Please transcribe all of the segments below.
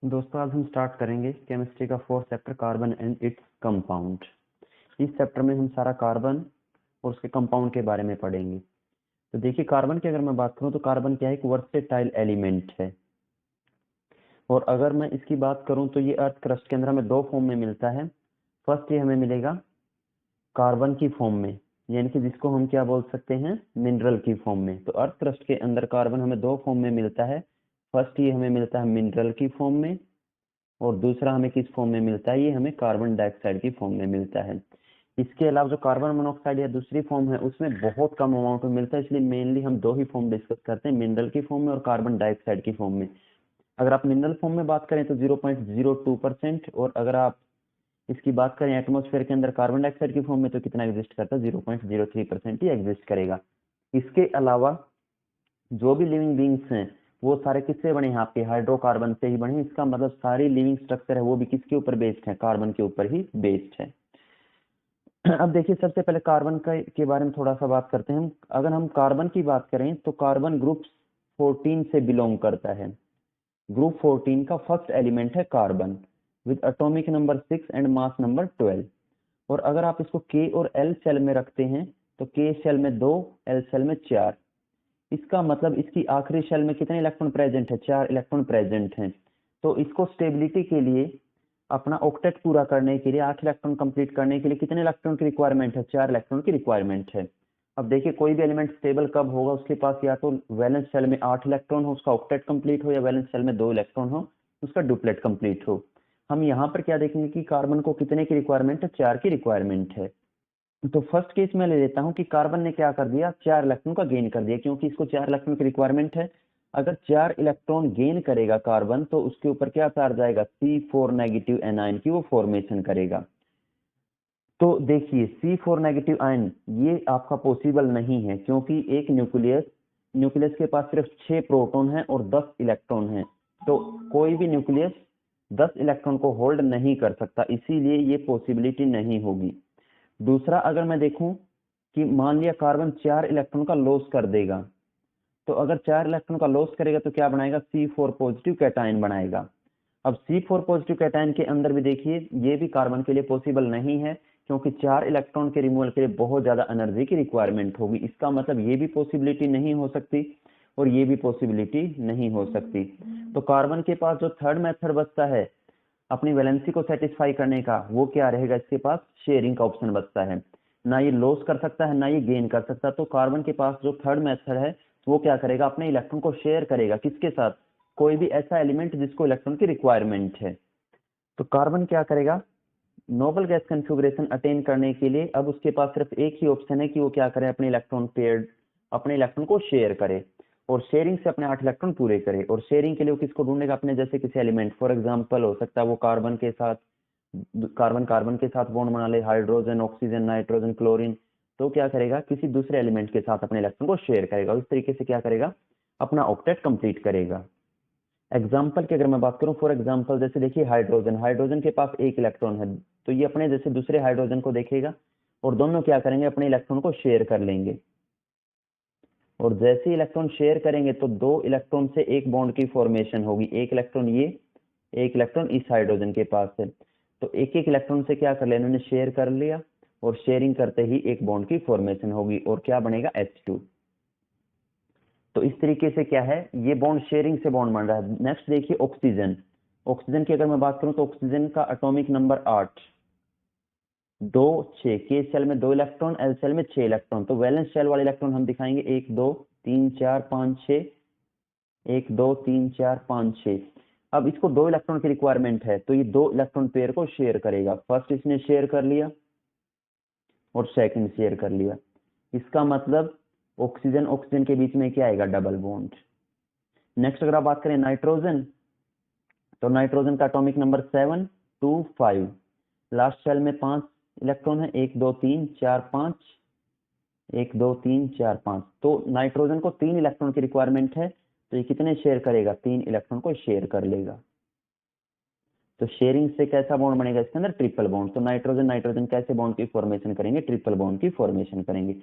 दोस्तों आज हम स्टार्ट करेंगे केमिस्ट्री का fourth chapter carbon and its compound. इस चैप्टर में हम सारा कार्बन और उसके कंपाउंड के बारे में पढ़ेंगे। तो देखिए कार्बन की अगर मैं बात करूं तो कार्बन क्या है, एक वर्सेटाइल एलिमेंट है। और अगर मैं इसकी बात करूं तो ये अर्थ क्रस्ट के अंदर हमें दो फॉर्म में मिलता है। फर्स्ट ये हमें मिलेगा कार्बन की फॉर्म में, यानी कि जिसको हम क्या बोल सकते हैं, मिनरल की फॉर्म में। तो अर्थ क्रस्ट के अंदर कार्बन हमें दो फॉर्म में मिलता है। फर्स्ट ये हमें मिलता है मिनरल की फॉर्म में, और दूसरा हमें किस फॉर्म में मिलता है, ये हमें कार्बन डाइऑक्साइड की फॉर्म में मिलता है। इसके अलावा जो कार्बन मोनोऑक्साइड या दूसरी फॉर्म है उसमें बहुत कम अमाउंट में मिलता है, इसलिए मेनली हम दो ही फॉर्म डिस्कस करते हैं, मिनरल की फॉर्म में और कार्बन डाइऑक्साइड की फॉर्म में। अगर आप मिनरल फॉर्म में बात करें तो 0.02%, और अगर आप इसकी बात करें एटमोस्फेयर के अंदर कार्बन डाइऑक्साइड की फॉर्म में तो कितना एग्जिस्ट करता है, 0.03% ही एग्जिस्ट करेगा। इसके अलावा जो भी लिविंग बींग्स हैं वो सारे किससे बने हैं, आपके हाइड्रोकार्बन से ही बने हैं। इसका मतलब सारी लिविंग स्ट्रक्चर है वो भी किसके ऊपर बेस्ड है, कार्बन के ऊपर ही बेस्ड है। अब देखिए सबसे पहले कार्बन के बारे में थोड़ा सा बात करते हैं। अगर हम कार्बन की बात करें तो कार्बन ग्रुप 14 से बिलोंग करता है। ग्रुप 14 का फर्स्ट एलिमेंट है carbon, with atomic number 6 and mass number 12। और अगर आप इसको के और एल सेल में रखते हैं तो के सेल में 2, एल सेल में 4। इसका मतलब इसकी आखिरी शेल में कितने इलेक्ट्रॉन प्रेजेंट है, 4 इलेक्ट्रॉन प्रेजेंट हैं। तो इसको स्टेबिलिटी के लिए, अपना ऑक्टेट पूरा करने के लिए, 8 इलेक्ट्रॉन कंप्लीट करने के लिए कितने इलेक्ट्रॉन की रिक्वायरमेंट है, 4 इलेक्ट्रॉन की रिक्वायरमेंट है। अब देखिए कोई भी एलिमेंट स्टेबल कब होगा, उसके पास या तो वैलेंस शेल में 8 इलेक्ट्रॉन हो, उसका ऑक्टेट कंप्लीट हो, या वैलेंस शेल में 2 इलेक्ट्रॉन हो, उसका डुप्लेट कंप्लीट हो। हम यहाँ पर क्या देखेंगे कि कार्बन को कितने की रिक्वायरमेंट है, 4 की रिक्वायरमेंट है। तो फर्स्ट केस में ले लेता हूं कि कार्बन ने क्या कर दिया, 4 इलेक्ट्रॉन का गेन कर दिया, क्योंकि इसको 4 इलेक्ट्रॉन की रिक्वायरमेंट है। अगर 4 इलेक्ट्रॉन गेन करेगा कार्बन तो उसके ऊपर क्या चार्ज आएगा, C4 नेगेटिव एनायन की वो फॉर्मेशन करेगा। तो देखिए C4 नेगेटिव आयन ये आपका पॉसिबल नहीं है, क्योंकि एक न्यूक्लियस के पास सिर्फ 6 प्रोटॉन है और 10 इलेक्ट्रॉन है। तो कोई भी न्यूक्लियस 10 इलेक्ट्रॉन को होल्ड नहीं कर सकता, इसीलिए ये पॉसिबिलिटी नहीं होगी। दूसरा अगर मैं देखूं कि मान लिया कार्बन 4 इलेक्ट्रॉन का लॉस कर देगा, तो अगर 4 इलेक्ट्रॉन का लॉस करेगा तो क्या बनाएगा, C4 पॉजिटिव कैटायन बनाएगा। अब C4 पॉजिटिव कैटायन के अंदर भी देखिए ये भी कार्बन के लिए पॉसिबल नहीं है, क्योंकि 4 इलेक्ट्रॉन के रिमूवल के लिए बहुत ज्यादा एनर्जी की रिक्वायरमेंट होगी। इसका मतलब ये भी पॉसिबिलिटी नहीं हो सकती और ये भी पॉसिबिलिटी नहीं हो सकती। तो कार्बन के पास जो थर्ड मेथड बचता है अपनी वैलेंसी को सेटिस्फाई करने का, वो क्या रहेगा, इसके पास शेयरिंग का ऑप्शन बचता है। ना ये लॉस कर सकता है ना ये गेन कर सकता। तो कार्बन के पास जो थर्ड मेथड है वो क्या करेगा, अपने इलेक्ट्रॉन को शेयर करेगा, किसके साथ, कोई भी ऐसा एलिमेंट जिसको इलेक्ट्रॉन की रिक्वायरमेंट है। तो कार्बन क्या करेगा, नोबल गैस कॉन्फ़िगरेशन अटेन करने के लिए अब उसके पास सिर्फ एक ही ऑप्शन है कि वो क्या करे, अपने इलेक्ट्रॉन को शेयर करे, और शेयरिंग से अपने 8 इलेक्ट्रॉन पूरे करे। और शेयरिंग के लिए वो किसको ढूंढेगा, अपने जैसे किसी एलिमेंट, फॉर एग्जांपल हो सकता है वो कार्बन कार्बन के साथ बॉन्ड बना ले, हाइड्रोजन, ऑक्सीजन, नाइट्रोजन, क्लोरीन। तो क्या करेगा, किसी दूसरे एलिमेंट के साथ अपने इलेक्ट्रॉन को शेयर करेगा, इस तरीके से क्या करेगा, अपना ऑक्टेट कंप्लीट करेगा। एग्जाम्पल की अगर मैं बात करूं, फॉर एग्जाम्पल जैसे देखिए हाइड्रोजन के पास 1 इलेक्ट्रॉन है, तो ये अपने जैसे दूसरे हाइड्रोजन को देखेगा और दोनों क्या करेंगे, अपने इलेक्ट्रॉन को शेयर कर लेंगे। और जैसे ही इलेक्ट्रॉन शेयर करेंगे तो 2 इलेक्ट्रॉन से एक बॉन्ड की फॉर्मेशन होगी, एक इलेक्ट्रॉन ये, एक इलेक्ट्रॉन इस हाइड्रोजन के पास है। तो एक एक इलेक्ट्रॉन से क्या कर लिया, इन्होंने शेयर कर लिया, और शेयरिंग करते ही एक बॉन्ड की फॉर्मेशन होगी, और क्या बनेगा, H2। तो इस तरीके से क्या है, ये बॉन्ड शेयरिंग से बॉन्ड बन रहा है। नेक्स्ट देखिए ऑक्सीजन। ऑक्सीजन की अगर मैं बात करूं तो ऑक्सीजन का एटॉमिक नंबर 8, 2, 6, के सेल में 2 इलेक्ट्रॉन, एल सेल में 6 इलेक्ट्रॉन। तो वैलेंस शेल वाले इलेक्ट्रॉन हम दिखाएंगे 1 2 3 4 5 6, 1 2 3 4 5 6। अब इसको 2 इलेक्ट्रॉन की रिक्वायरमेंट है, तो ये 2 इलेक्ट्रॉन पेयर को शेयर करेगा। फर्स्ट इसने शेयर कर लिया और सेकंड शेयर कर लिया। इसका मतलब ऑक्सीजन ऑक्सीजन के बीच में क्या आएगा, डबल बॉन्ड। नेक्स्ट अगर आप बात करें नाइट्रोजन, तो नाइट्रोजन का एटॉमिक नंबर 7 2 5, लास्ट शेल में 5 इलेक्ट्रॉन है, 1 2 3 4 5, 1 2 3 4 5। तो नाइट्रोजन को 3 इलेक्ट्रॉन की रिक्वायरमेंट है, तो ये कितने शेयर करेगा, 3 इलेक्ट्रॉन को शेयर कर लेगा। तो शेयरिंग से कैसा बॉन्ड बनेगा, इसके अंदर ट्रिपल बॉन्ड। तो नाइट्रोजन नाइट्रोजन कैसे बॉन्ड की फॉर्मेशन करेंगे, ट्रिपल बॉन्ड की फॉर्मेशन करेंगे।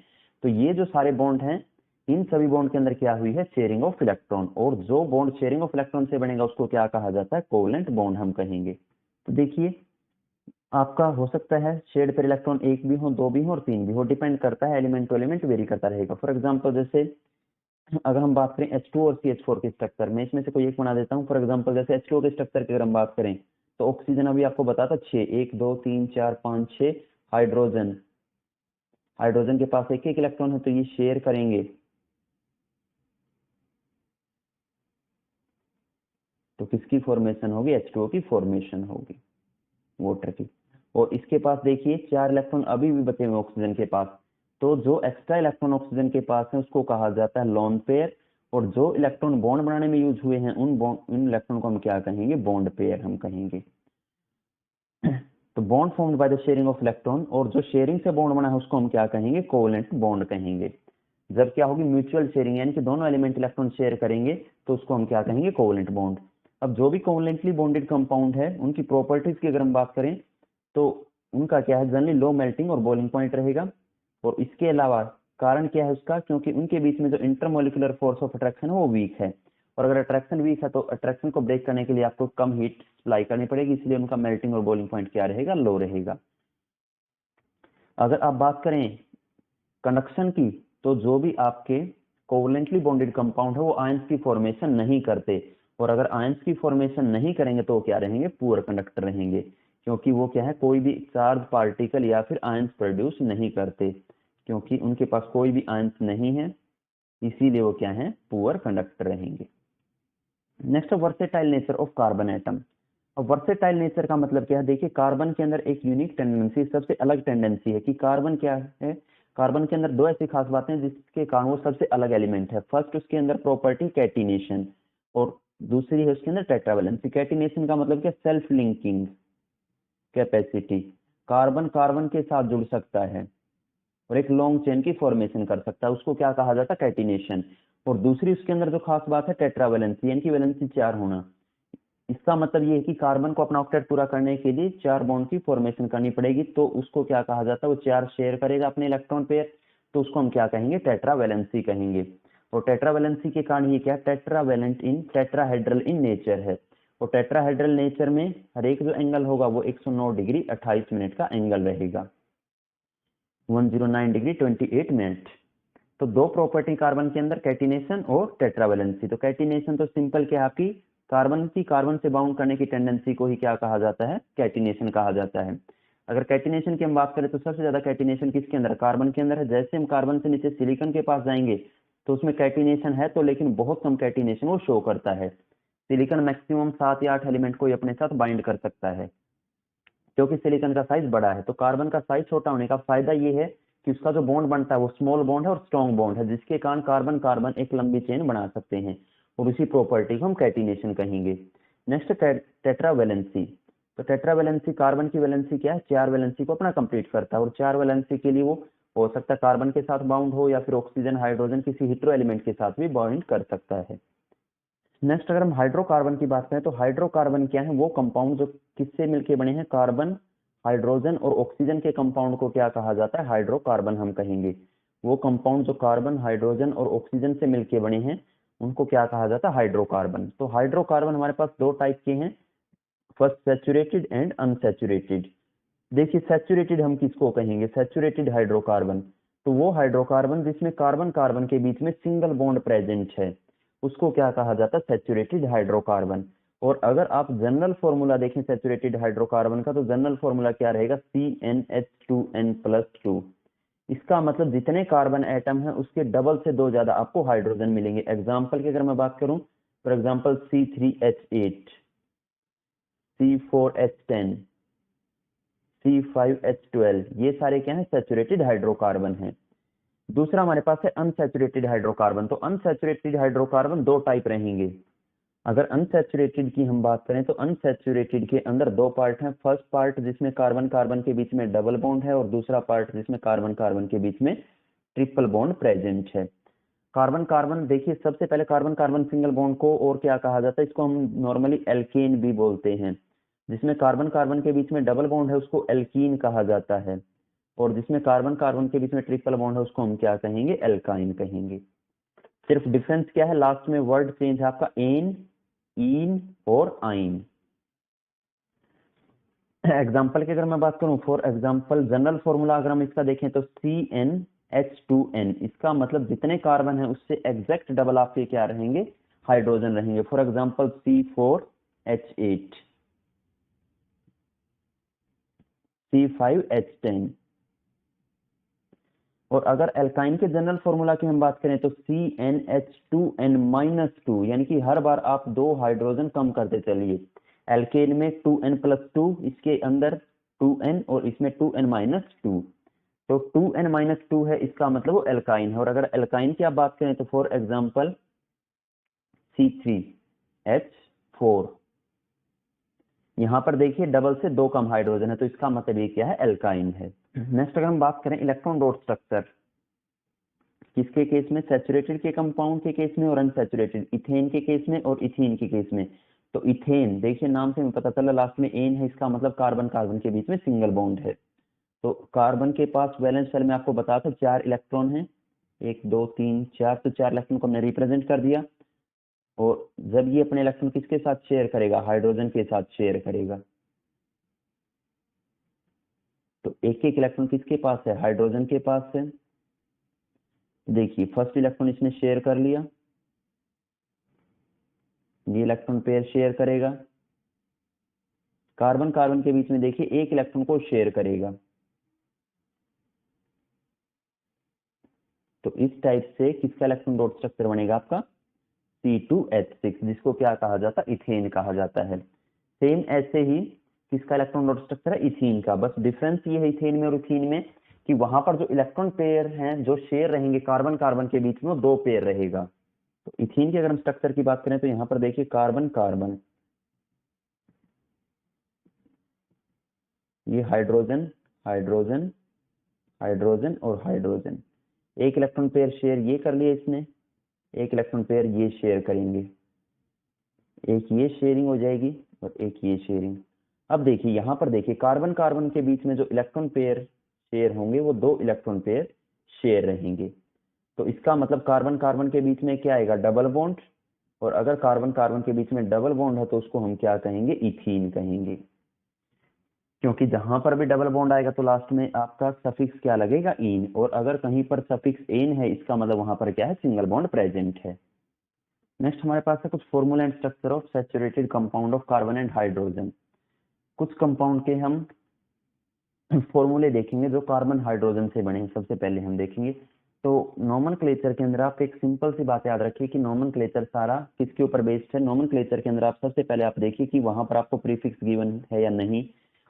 तो ये जो सारे बॉन्ड हैं इन सभी बॉन्ड के अंदर क्या हुई है, शेयरिंग ऑफ इलेक्ट्रॉन, और जो बॉन्ड शेयरिंग ऑफ इलेक्ट्रॉन से बनेगा उसको क्या कहा जाता है, कोवेलेंट बॉन्ड हम कहेंगे। तो देखिए आपका हो सकता है शेयर्ड पर इलेक्ट्रॉन एक भी हो, दो भी हो और तीन भी हो, डिपेंड करता है एलिमेंट टू एलिमेंट वेरी करता रहेगा। फॉर एग्जांपल जैसे अगर हम बात करें H2 और CH4 के स्ट्रक्चर में, इसमें से कोई एक बना देता हूँ। फॉर एग्जांपल जैसे H2O के स्ट्रक्चर की अगर हम बात करें तो ऑक्सीजन अभी आपको बताता 6, 1 2 3 4 5 6, हाइड्रोजन, हाइड्रोजन के पास एक एक इलेक्ट्रॉन है तो ये शेयर करेंगे, तो किसकी फॉर्मेशन होगी, H2O की फॉर्मेशन होगी, वाटर की। और इसके पास देखिए 4 इलेक्ट्रॉन अभी भी बचे हुए ऑक्सीजन के पास, तो जो एक्स्ट्रा इलेक्ट्रॉन ऑक्सीजन के पास है उसको कहा जाता है लोन पेयर, और जो इलेक्ट्रॉन बॉन्ड बनाने में यूज हुए हैं उन इलेक्ट्रॉन को हम क्या कहेंगे, बॉन्ड पेयर हम कहेंगे। तो bond formed by the sharing of electron, और जो शेयरिंग से बॉन्ड बना है उसको हम क्या कहेंगे, कोवेलेंट बॉन्ड कहेंगे। जब क्या होगी, म्यूचुअल शेयरिंग, यानी कि दोनों एलिमेंट इलेक्ट्रॉन शेयर करेंगे तो उसको हम क्या कहेंगे, कोवेलेंट बॉन्ड। अब जो भी कोवेलेंटली बॉन्डेड कंपाउंड है उनकी प्रॉपर्टीज की अगर हम बात करें तो उनका क्या है, जनरली लो मेल्टिंग और बॉइलिंग पॉइंट रहेगा, और इसके अलावा कारण क्या है उसका, क्योंकि उनके बीच में जो इंटरमोलिकुलर फोर्स ऑफ अट्रैक्शन है वो वीक है, और अगर अट्रैक्शन वीक है तो अट्रैक्शन को ब्रेक करने के लिए आपको कम हीट सप्लाई करनी पड़ेगी, इसलिए उनका मेल्टिंग और बॉइलिंग पॉइंट क्या रहेगा, लो रहेगा। अगर आप बात करें कंडक्शन की, तो जो भी आपके कोवेलेंटली बॉन्डेड कंपाउंड है वो आयंस की फॉर्मेशन नहीं करते, और अगर आयंस की फॉर्मेशन नहीं करेंगे तो क्या रहेंगे, पुअर कंडक्टर रहेंगे, क्योंकि वो क्या है, कोई भी चार्ज पार्टिकल या फिर आयंस प्रोड्यूस नहीं करते, क्योंकि उनके पास कोई भी आयंस नहीं है, इसीलिए वो क्या है, पुअर कंडक्टर रहेंगे। Next, versatile nature of carbon atom. अब वर्सेटाइल नेचर का मतलब क्या है, देखिए कार्बन के अंदर एक यूनिक टेंडेंसी, सबसे अलग टेंडेंसी है कि कार्बन क्या है, कार्बन के अंदर दो ऐसी खास बातें हैं जिसके कारण वो सबसे अलग एलिमेंट है। फर्स्ट उसके अंदर प्रॉपर्टी कैटिनेशन, और दूसरी है उसके अंदर टेट्रावैलेंसी। कैटिनेशन का मतलब क्या, self linking capacity, carbon carbon के साथ जुड़ सकता है और एक लॉन्ग चेन की फॉर्मेशन कर सकता है, उसको क्या कहा जाता है, कैटिनेशन। और दूसरी उसके अंदर जो खास बात है टेट्रावैलेंसी, यानी कि वैलेंसी 4 होना। इसका मतलब ये है कि कार्बन को अपना ऑक्टेट पूरा करने के लिए 4 बॉन्ड की फॉर्मेशन करनी पड़ेगी, तो उसको क्या कहा जाता है, वो 4 शेयर करेगा अपने इलेक्ट्रॉन पेयर, तो उसको हम क्या कहेंगे, टेट्रावैलेंसी कहेंगे। और टेट्रावैलेंसी के कारण ये क्या, tetravalent in tetrahedral in nature है, और टेट्राहेड्रल नेचर में हर एक जो एंगल होगा वो 109 डिग्री 28 मिनट का एंगल रहेगा, 109 डिग्री 28 मिनट। तो दो प्रॉपर्टी कार्बन के अंदर, कैटिनेशन और टेट्रावैलेंसी। तो कैटिनेशन तो सिंपल क्या है, आपकी कार्बन की कार्बन से बाउंड करने की टेंडेंसी को ही क्या कहा जाता है, कैटिनेशन कहा जाता है। अगर कैटिनेशन की हम बात करें तो सबसे ज्यादा कैटिनेशन किसके अंदर, कार्बन के अंदर है। जैसे हम कार्बन से नीचे सिलिकॉन के पास जाएंगे तो उसमें कैटिनेशन है तो, लेकिन बहुत कम कैटिनेशन वो शो करता है। सिलिकॉन मैक्सिमम 7 या 8 एलिमेंट को अपने साथ बाइंड कर सकता है, क्योंकि सिलिकॉन का साइज बड़ा है। तो कार्बन का साइज छोटा होने का फायदा ये है कि उसका जो बॉन्ड बनता है वो स्मॉल बॉन्ड है और स्ट्रॉन्ग बॉन्ड है, जिसके कारण कार्बन कार्बन एक लंबी चेन बना सकते हैं, और उसी प्रॉपर्टी को हम कैटिनेशन कहेंगे। Next, tetravalency. तो टेट्रावैलेंसी, कार्बन की वैलेंसी क्या है, 4 वैलेंसी को अपना कंप्लीट करता है, और 4 वैलेंसी के लिए वो हो सकता है कार्बन के साथ बाउंड हो या फिर ऑक्सीजन हाइड्रोजन किसी हेटेरो एलिमेंट के साथ भी बाउंड कर सकता है। नेक्स्ट, अगर हम हाइड्रोकार्बन की बात करें तो हाइड्रोकार्बन क्या है, वो कंपाउंड जो किससे मिलके बने हैं, कार्बन हाइड्रोजन और ऑक्सीजन के कंपाउंड को क्या कहा जाता है, हाइड्रोकार्बन हम कहेंगे। वो कंपाउंड जो कार्बन हाइड्रोजन और ऑक्सीजन से मिलके बने हैं उनको क्या कहा जाता है, हाइड्रोकार्बन। तो हाइड्रोकार्बन हमारे पास दो टाइप के हैं, फर्स्ट सैचुरेटेड एंड अनसैचुरेटेड। देखिए सैचुरेटेड हम किसको कहेंगे, सैचुरेटेड हाइड्रोकार्बन, तो वो हाइड्रोकार्बन जिसमें कार्बन कार्बन के बीच में सिंगल बॉन्ड प्रेजेंट है उसको क्या कहा जाता है, सैचुरेटेड हाइड्रोकार्बन। और अगर आप जनरल फॉर्मूला देखें सैचुरेटेड हाइड्रोकार्बन का, तो जनरल फॉर्मूला क्या रहेगा, CnH2n+2। इसका मतलब जितने कार्बन एटम है उसके डबल से 2 ज्यादा आपको हाइड्रोजन मिलेंगे। एग्जाम्पल की अगर मैं बात करूं, for example C3H8, C4H10, C5H12, ये सारे क्या है, सैचुरेटेड हाइड्रोकार्बन हैं। दूसरा हमारे पास है अनसैचुरेटेड हाइड्रोकार्बन। तो अनसैचुरेटेड हाइड्रोकार्बन दो टाइप रहेंगे। अगर अनसैचुरेटेड की हम बात करें तो अनसैचुरेटेड के अंदर दो पार्ट हैं, फर्स्ट पार्ट जिसमें कार्बन कार्बन के बीच में डबल बॉन्ड है, और दूसरा पार्ट जिसमें कार्बन कार्बन के बीच में ट्रिपल बॉन्ड प्रेजेंट है। कार्बन कार्बन, देखिए सबसे पहले कार्बन कार्बन सिंगल बॉन्ड को और क्या कहा जाता है, इसको हम नॉर्मली एल्केन भी बोलते हैं। जिसमें कार्बन कार्बन के बीच में डबल बॉन्ड है उसको एल्कीन कहा जाता है, और जिसमें कार्बन कार्बन के बीच में ट्रिपल बॉन्ड है उसको हम क्या कहेंगे, एल्काइन कहेंगे। सिर्फ डिफरेंस क्या है, लास्ट में वर्ड चेंज है आपका एन, इन और आइन। एग्जाम्पल की अगर मैं बात करूं, फॉर एग्जाम्पल जनरल फॉर्मूला अगर हम इसका देखें तो CnH2n, इसका मतलब जितने कार्बन है उससे एग्जैक्ट डबल आपके क्या रहेंगे, हाइड्रोजन रहेंगे। For example C4H8, C5H10। और अगर एल्काइन के जनरल फॉर्मूला की हम बात करें तो CnH2n-2, यानी कि हर बार आप 2 हाइड्रोजन कम करते चलिए। एल्केन में 2n+2, इसके अंदर 2n और इसमें 2n-2, तो 2n-2 है, इसका मतलब वो एल्काइन है। और अगर एल्काइन की आप बात करें तो फॉर एग्जाम्पल C3H4, यहाँ पर देखिए डबल से 2 कम हाइड्रोजन है, तो इसका मतलब ये क्या है, एल्काइन है। नेक्स्ट अगर हम बात करें इलेक्ट्रॉन डॉट स्ट्रक्चर, किसके केस में, सैचुरेटेड के कंपाउंड के केस में और अनसैचुरेटेड, इथेन के केस में और इथीन के केस में। तो इथेन देखिए नाम से पता चला लास्ट में एन है, इसका मतलब कार्बन कार्बन के बीच में सिंगल बॉन्ड है। तो कार्बन के पास वैलेंस शेल में आपको बता था 4 इलेक्ट्रॉन है, 1 2 3 4, तो 4 इलेक्ट्रॉन को हमने रिप्रेजेंट कर दिया। और जब ये अपने इलेक्ट्रॉन किसके साथ शेयर करेगा, हाइड्रोजन के साथ शेयर करेगा। तो एक एक इलेक्ट्रॉन किसके पास है, हाइड्रोजन के पास है। देखिए फर्स्ट इलेक्ट्रॉन इसने शेयर कर लिया, ये इलेक्ट्रॉन पेयर शेयर करेगा, कार्बन कार्बन के बीच में देखिए एक इलेक्ट्रॉन को शेयर करेगा। तो इस टाइप से किसका इलेक्ट्रॉन डॉट स्ट्रक्चर बनेगा आपका, C2H6, जिसको क्या कहा जाता है, इथेन कहा जाता है। सेम ऐसे ही किसका इलेक्ट्रॉन डॉट स्ट्रक्चर है, इथीन का। बस डिफरेंस ये है इथेन में और इथीन में कि वहां पर जो इलेक्ट्रॉन पेयर हैं जो शेयर रहेंगे कार्बन कार्बन के बीच में, वो 2 पेयर रहेगा। तो इथीन की अगर हम स्ट्रक्चर की बात करें तो यहाँ पर देखिए कार्बन कार्बन, ये हाइड्रोजन हाइड्रोजन हाइड्रोजन और हाइड्रोजन, एक इलेक्ट्रॉन पेयर शेयर ये कर लिया इसने, एक इलेक्ट्रॉन पेयर ये शेयर करेंगे, एक ये शेयरिंग हो जाएगी और एक ये शेयरिंग। अब देखिए यहाँ पर देखिए कार्बन कार्बन के बीच में जो इलेक्ट्रॉन पेयर शेयर होंगे वो 2 इलेक्ट्रॉन पेयर शेयर रहेंगे। तो इसका मतलब कार्बन कार्बन के बीच में क्या आएगा, डबल बॉन्ड। और अगर कार्बन कार्बन के बीच में डबल बॉन्ड है तो उसको हम क्या कहेंगे, इथीन कहेंगे। क्योंकि जहां पर भी डबल बॉन्ड आएगा तो लास्ट में आपका सफिक्स क्या लगेगा, इन। और अगर कहीं पर सफिक्स एन है, इसका मतलब वहां पर क्या है, सिंगल बॉन्ड प्रेजेंट है। नेक्स्ट हमारे पास है कुछ formula and structure of saturated compound of carbon and hydrogen. कुछ कंपाउंड के हम फॉर्मूले देखेंगे जो कार्बन हाइड्रोजन से बने। सबसे पहले हम देखेंगे तो नोमेनक्लेचर के अंदर आप एक सिंपल सी बात याद रखिए कि नोमेनक्लेचर सारा किसके ऊपर बेस्ड है। नोमेनक्लेचर के अंदर आप सबसे पहले आप देखिए कि वहां पर आपको प्रीफिक्स गिवन है या नहीं।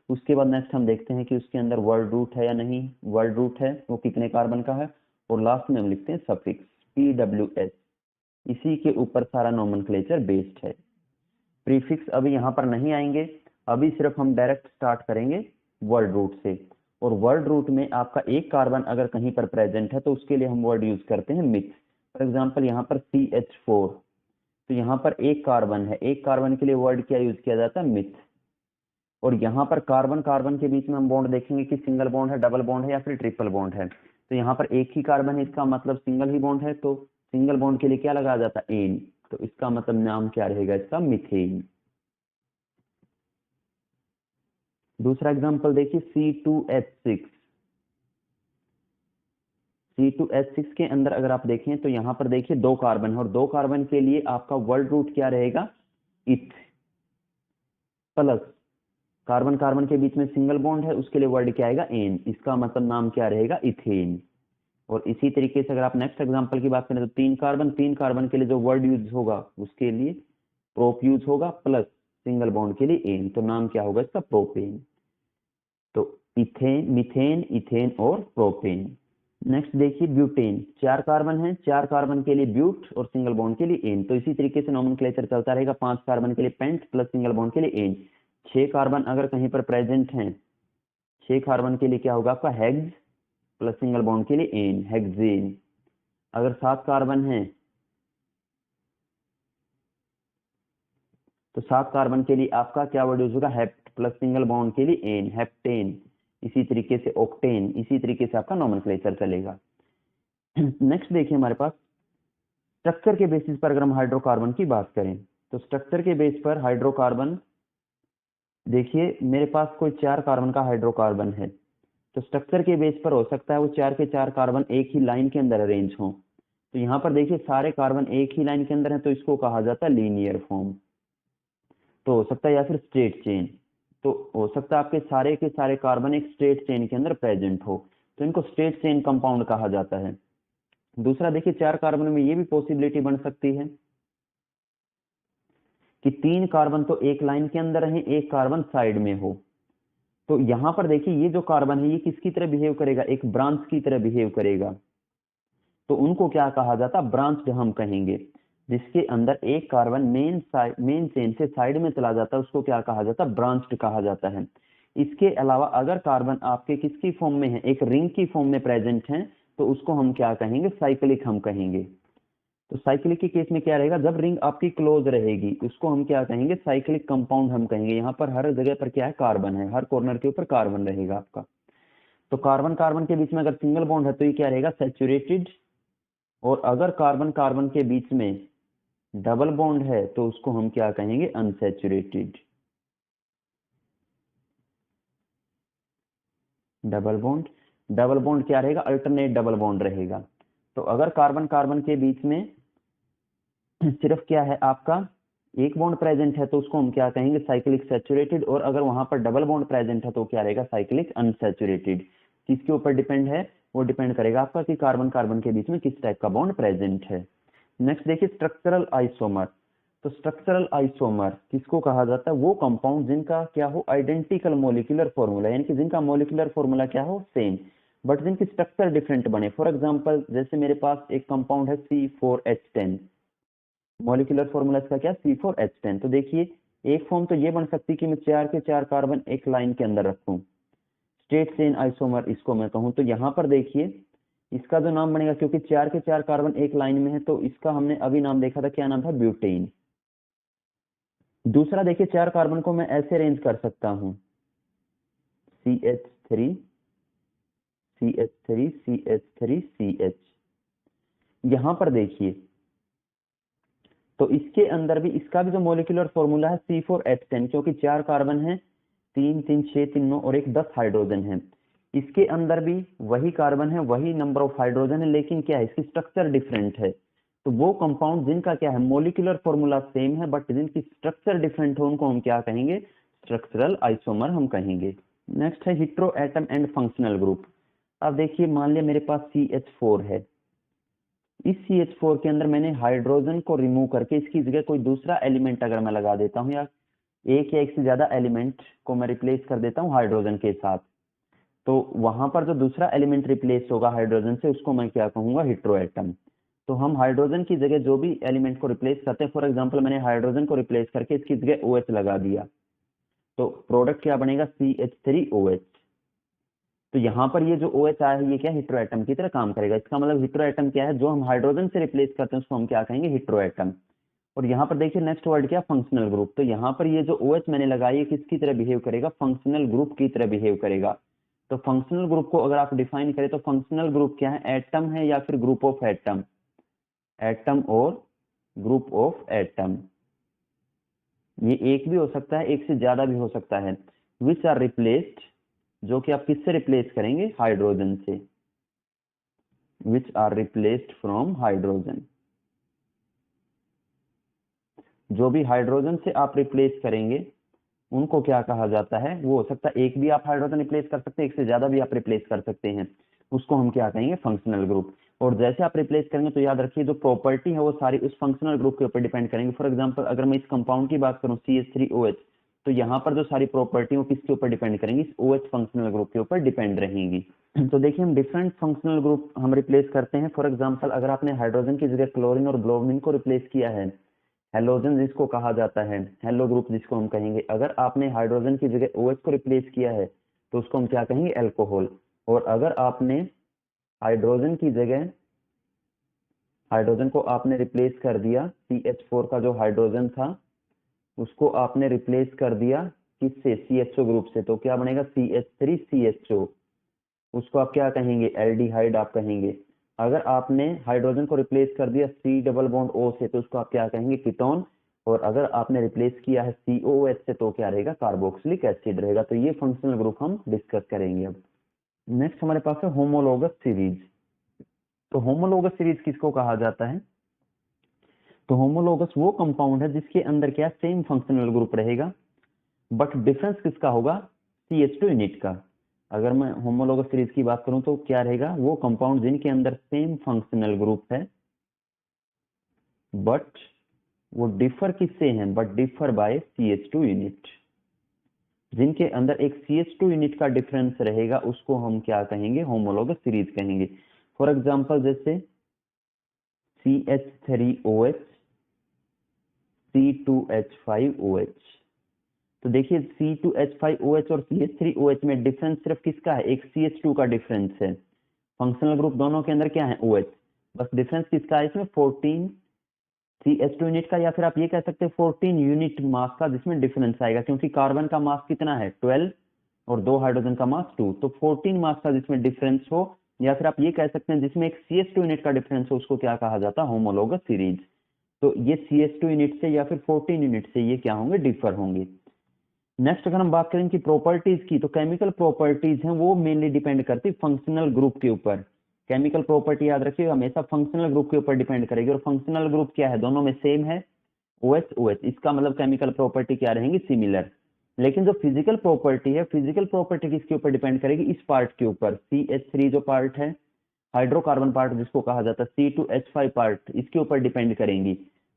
उसके बाद नेक्स्ट हम देखते हैं कि उसके अंदर वर्ड रूट है या नहीं, वर्ड रूट है वो कितने कार्बन का है। और लास्ट में हम लिखते हैं सफिक्स PWS। इसी के ऊपर सारा नोमेनक्लेचर बेस्ड है। प्रीफिक्स अभी यहाँ पर नहीं आएंगे, अभी सिर्फ हम डायरेक्ट स्टार्ट करेंगे वर्ड रूट से। और वर्ड रूट में आपका एक कार्बन अगर कहीं पर प्रेजेंट है तो उसके लिए हम वर्ड यूज करते हैं मिथ। फॉर एग्जांपल यहाँ पर CH4, तो यहाँ पर एक कार्बन है, एक कार्बन के लिए वर्ड क्या यूज किया जाता है, मिथ। और यहाँ पर कार्बन कार्बन के बीच में हम बॉन्ड देखेंगे कि सिंगल बॉन्ड है, डबल बॉन्ड है या फिर ट्रिपल बॉन्ड है। तो यहाँ पर एक ही कार्बन है, इसका मतलब सिंगल ही बॉन्ड है, तो सिंगल बॉन्ड के लिए क्या लगाया जाता है, एन। तो इसका मतलब नाम क्या रहेगा इसका, मिथेन। दूसरा एग्जांपल देखिए C2H6। C2H6 के अंदर अगर आप देखें तो यहाँ पर देखिए 2 कार्बन है और 2 कार्बन के लिए आपका वर्ड रूट क्या रहेगा, इथ। प्लस कार्बन कार्बन के बीच में सिंगल बॉन्ड है, उसके लिए वर्ड क्या आएगा, एन। इसका मतलब नाम क्या रहेगा, इथेन। और इसी तरीके से अगर आप नेक्स्ट एग्जांपल की बात करें तो 3 कार्बन के लिए जो वर्ड यूज होगा उसके लिए प्रोप यूज होगा, प्लस सिंगल बॉन्ड के लिए एन। तो नाम क्या होगा इसका, प्रोपेन। तो इथेन, मिथेन, इथेन और प्रोपेन। नेक्स्ट देखिए ब्यूटेन। 4 कार्बन है, 4 कार्बन के लिए ब्यूट और सिंगल बॉन्ड के लिए एन। तो इसी तरीके से नोमेनक्लेचर चलता रहेगा। 5 कार्बन के लिए पेंट प्लस सिंगल बॉन्ड के लिए एन। 6 कार्बन अगर कहीं पर प्रेजेंट हैं, 6 कार्बन के लिए क्या होगा आपका, हेक्स प्लस सिंगल बॉन्ड के लिए एन, हेक्सेन। अगर 7 कार्बन है तो 7 कार्बन के लिए आपका क्या वर्ड यूज होगा, हेप्ट प्लस सिंगल बॉन्ड के लिए एन, हेप्टेन। इसी तरीके से ऑक्टेन। इसी तरीके से आपका नोमेनक्लेचर चलेगा। नेक्स्ट देखिए हमारे पास स्ट्रक्चर के बेसिस पर अगर हम हाइड्रोकार्बन की बात करें तो स्ट्रक्चर के बेस पर हाइड्रोकार्बन, देखिए मेरे पास कोई 4 कार्बन का हाइड्रोकार्बन है, तो स्ट्रक्चर के बेस पर हो सकता है वो 4 के 4 कार्बन एक ही लाइन के अंदर अरेंज हों। तो यहाँ पर देखिए सारे कार्बन एक ही लाइन के अंदर है, तो इसको कहा जाता है लीनियर फॉर्म। तो हो सकता है या फिर स्ट्रेट चेन, तो हो सकता है आपके सारे के सारे कार्बन एक स्ट्रेट चेन के अंदर प्रेजेंट हो, तो इनको स्ट्रेट चेन कंपाउंड कहा जाता है। दूसरा देखिए 4 कार्बन में ये भी पॉसिबिलिटी बन सकती है कि 3 कार्बन तो एक लाइन के अंदर है, एक कार्बन साइड में हो। तो यहाँ पर देखिए ये जो कार्बन है ये किसकी तरह बिहेव करेगा, एक ब्रांच की तरह बिहेव करेगा, तो उनको क्या कहा जाता है, ब्रांच्ड हम कहेंगे। जिसके अंदर एक कार्बन मेन चेन से साइड में चला जाता है उसको क्या कहा जाता है, ब्रांच्ड कहा जाता है। इसके अलावा अगर कार्बन आपके किसकी फॉर्म में है, एक रिंग की फॉर्म में प्रेजेंट है, तो उसको हम क्या कहेंगे, साइक्लिक हम कहेंगे। तो साइक्लिक के केस में क्या रहेगा, जब रिंग आपकी क्लोज रहेगी उसको हम क्या कहेंगे, साइक्लिक कंपाउंड हम कहेंगे। यहाँ पर हर जगह पर क्या है, कार्बन है, हर कॉर्नर के ऊपर कार्बन रहेगा आपका। तो कार्बन कार्बन के बीच में अगर सिंगल बॉन्ड है तो ये क्या रहेगा, सैचुरेटेड, और अगर कार्बन कार्बन के बीच में डबल बॉन्ड है तो उसको हम क्या कहेंगे, अनसैचुरेटेड। डबल बॉन्ड क्या रहेगा, अल्टरनेट डबल बॉन्ड रहेगा। तो अगर कार्बन कार्बन के बीच में सिर्फ क्या है आपका एक बॉन्ड प्रेजेंट है तो उसको हम क्या कहेंगे, साइक्लिक सैचुरेटेड, और अगर वहां पर डबल बॉन्ड प्रेजेंट है तो क्या रहेगा, साइक्लिक अनसैचुरेटेड। किसके ऊपर डिपेंड है, वो डिपेंड करेगा आपका कि कार्बन कार्बन के बीच में किस टाइप का बॉन्ड प्रेजेंट है। नेक्स्ट देखिए स्ट्रक्चरल आइसोमर। तो स्ट्रक्चरल आइसोमर किसको कहा जाता है, वो कंपाउंड जिनका क्या हो, आइडेंटिकल मोलिकुलर फॉर्मूला, यानी कि जिनका मोलिकुलर फॉर्मूला क्या हो, सेम, बट जिनकी स्ट्रक्चर डिफरेंट बने। फॉर एग्जांपल जैसे मेरे पास एक कंपाउंड है C4H10, मॉलिकुलर फॉर्मूला इसका क्या, C4H10। तो देखिए एक फॉर्म तो ये बन सकती है कि मैं 4 के 4 कार्बन एक लाइन के अंदर रखूं, स्ट्रेट चेन आइसोमर इसको मैं कहूं। तो यहाँ पर देखिए इसका जो नाम बनेगा, क्योंकि 4 के 4 कार्बन एक लाइन में है, तो इसका हमने अभी नाम देखा था, क्या नाम था, ब्यूटेन। दूसरा देखिए 4 कार्बन को मैं ऐसे अरेंज कर सकता हूं, CH3 CH3 CH3 CH। यहां पर देखिए तो इसके अंदर भी इसका भी जो मोलिकुलर फॉर्मूला है C4H10, क्योंकि 4 कार्बन है, 3 3 6 3 9 और एक 10 हाइड्रोजन है। इसके अंदर भी वही कार्बन है, वही नंबर ऑफ हाइड्रोजन है, लेकिन क्या है, इसकी स्ट्रक्चर डिफरेंट है। तो वो कंपाउंड जिनका क्या है, मोलिकुलर फॉर्मूला सेम है बट जिनकी स्ट्रक्चर डिफरेंट हो, उनको हम क्या कहेंगे, स्ट्रक्चरल आइसोमर हम कहेंगे। नेक्स्ट है hetero atom and functional group. अब देखिए मान लिया मेरे पास CH4 है, इस CH4 के अंदर मैंने हाइड्रोजन को रिमूव करके इसकी जगह कोई दूसरा एलिमेंट अगर मैं लगा देता हूं, या एक से ज्यादा एलिमेंट को मैं रिप्लेस कर देता हूं हाइड्रोजन के साथ, तो वहां पर जो दूसरा एलिमेंट रिप्लेस होगा हाइड्रोजन से उसको मैं क्या कहूंगा, हेटेरो एटम। तो हम हाइड्रोजन की जगह जो भी एलिमेंट को रिप्लेस करते हैं, फॉर एग्जाम्पल मैंने हाइड्रोजन को रिप्लेस करके इसकी जगह OH लगा दिया, तो प्रोडक्ट क्या बनेगा, CH3OH। तो यहाँ पर ये जो OH आया है ये क्या, हेटेरो एटम की तरह काम करेगा। इसका मतलब हेटेरो एटम क्या है, जो हम हाइड्रोजन से रिप्लेस करते हैं उसको हम क्या कहेंगे, हेटेरो एटम। और यहाँ पर देखिए नेक्स्ट वर्ड क्या, फंक्शनल ग्रुप। तो यहाँ पर ये जो OH मैंने लगाई है किसकी तरह बिहेव करेगा, फंक्शनल ग्रुप की तरह बिहेव करेगा। तो फंक्शनल ग्रुप को अगर आप डिफाइन करें तो फंक्शनल ग्रुप क्या है, एटम है या फिर ग्रुप ऑफ एटम, एटम और ग्रुप ऑफ एटम। ये एक भी हो सकता है, एक से ज्यादा भी हो सकता है। विच आर रिप्लेस्ड, जो कि आप किससे रिप्लेस करेंगे, हाइड्रोजन से, which are replaced from hydrogen. जो भी हाइड्रोजन से आप रिप्लेस करेंगे उनको क्या कहा जाता है, वो हो सकता है एक भी आप हाइड्रोजन रिप्लेस कर सकते हैं, एक से ज्यादा भी आप रिप्लेस कर सकते हैं, उसको हम क्या कहेंगे, फंक्शनल ग्रुप। और जैसे आप रिप्लेस करेंगे तो याद रखिए जो प्रॉपर्टी है वो सारी उस फंक्शनल ग्रुप के ऊपर डिपेंड करेंगे। फॉर एग्जांपल अगर मैं इस कंपाउंड की बात करूं CH3OH, तो यहाँ पर जो सारी प्रॉपर्टी वो किसके ऊपर डिपेंड करेंगी, इस OH फंक्शनल ग्रुप के ऊपर डिपेंड रहेंगी। तो देखिए हम डिफरेंट फंक्शनल ग्रुप हम रिप्लेस करते हैं। फॉर एग्जाम्पल अगर आपने हाइड्रोजन की जगह क्लोरीन और ब्रोमीन को रिप्लेस किया है, हेलोजन जिसको कहा जाता है, हेलो ग्रुप जिसको हम कहेंगे, अगर आपने हाइड्रोजन की जगह OH को रिप्लेस किया है तो उसको हम क्या कहेंगे, अल्कोहल। और अगर आपने हाइड्रोजन की जगह, हाइड्रोजन को आपने रिप्लेस कर दिया, CH4 का जो हाइड्रोजन था उसको आपने रिप्लेस कर दिया किससे, CHO ग्रुप से, तो क्या बनेगा, CH3CHO। उसको आप क्या कहेंगे, एल्डिहाइड आप कहेंगे। अगर आपने हाइड्रोजन को रिप्लेस कर दिया C डबल बॉन्ड O से तो उसको आप क्या कहेंगे, कीटोन। और अगर आपने रिप्लेस किया है COOH से तो क्या रहेगा, कार्बोक्सिलिक एसिड रहेगा। तो ये फंक्शनल ग्रुप हम डिस्कस करेंगे अब। नेक्स्ट हमारे पास है होमोलोगस सीरीज। तो होमोलोगस सीरीज किसको कहा जाता है, तो होमोलोगस वो कंपाउंड है जिसके अंदर क्या सेम फंक्शनल ग्रुप रहेगा, बट डिफरेंस किसका होगा, CH2 यूनिट का। अगर मैं होमोलोगस सीरीज की बात करूं तो क्या रहेगा, वो कंपाउंड जिनके अंदर सेम फंक्शनल ग्रुप है, बट वो डिफर किससे हैं, but differ by CH2 unit. जिनके अंदर एक CH2 यूनिट का डिफरेंस रहेगा उसको हम क्या कहेंगे, होमोलोगस सीरीज कहेंगे। फॉर एग्जांपल जैसे CH3OH C2H5OH। तो देखिए C2H5OH और CH3OH में डिफरेंस सिर्फ किसका है, एक CH2 का डिफरेंस है। फंक्शनल ग्रुप दोनों के अंदर क्या है, OH। बस डिफरेंस किसका है इसमें, 14 CH2 यूनिट का, या फिर आप ये कह सकते हैं 14 यूनिट मास का जिसमें डिफरेंस आएगा, क्योंकि कार्बन का मास कितना है 12 और 2 हाइड्रोजन का मास 2, तो 14 मास का जिसमें डिफरेंस हो, या फिर आप ये कह सकते हैं जिसमें एक CH2 यूनिट का डिफरेंस हो, उसको क्या कहा जाता है, होमोलोगस सीरीज। तो ये CH2 यूनिट से या फिर 14 यूनिट से ये क्या होंगे, डिफर होंगे। नेक्स्ट अगर हम बात करें कि प्रॉपर्टीज की, तो केमिकल प्रॉपर्टीज हैं वो मेनली डिपेंड करती फंक्शनल ग्रुप के ऊपर। केमिकल प्रॉपर्टी याद रखिए हमेशा फंक्शनल ग्रुप के ऊपर डिपेंड करेगी, और फंक्शनल ग्रुप क्या है, दोनों में सेम है, OH OH, इसका मतलब केमिकल प्रॉपर्टी क्या रहेंगी, सिमिलर। लेकिन जो फिजिकल प्रॉपर्टी है, फिजिकल प्रॉपर्टी किसके ऊपर डिपेंड करेगी, इस पार्ट के ऊपर, CH3 जो पार्ट है, हाइड्रोकार्बन पार्ट जिसको कहा जाता है, C2H5 पार्ट, इसके ऊपर डिपेंड करेंगी।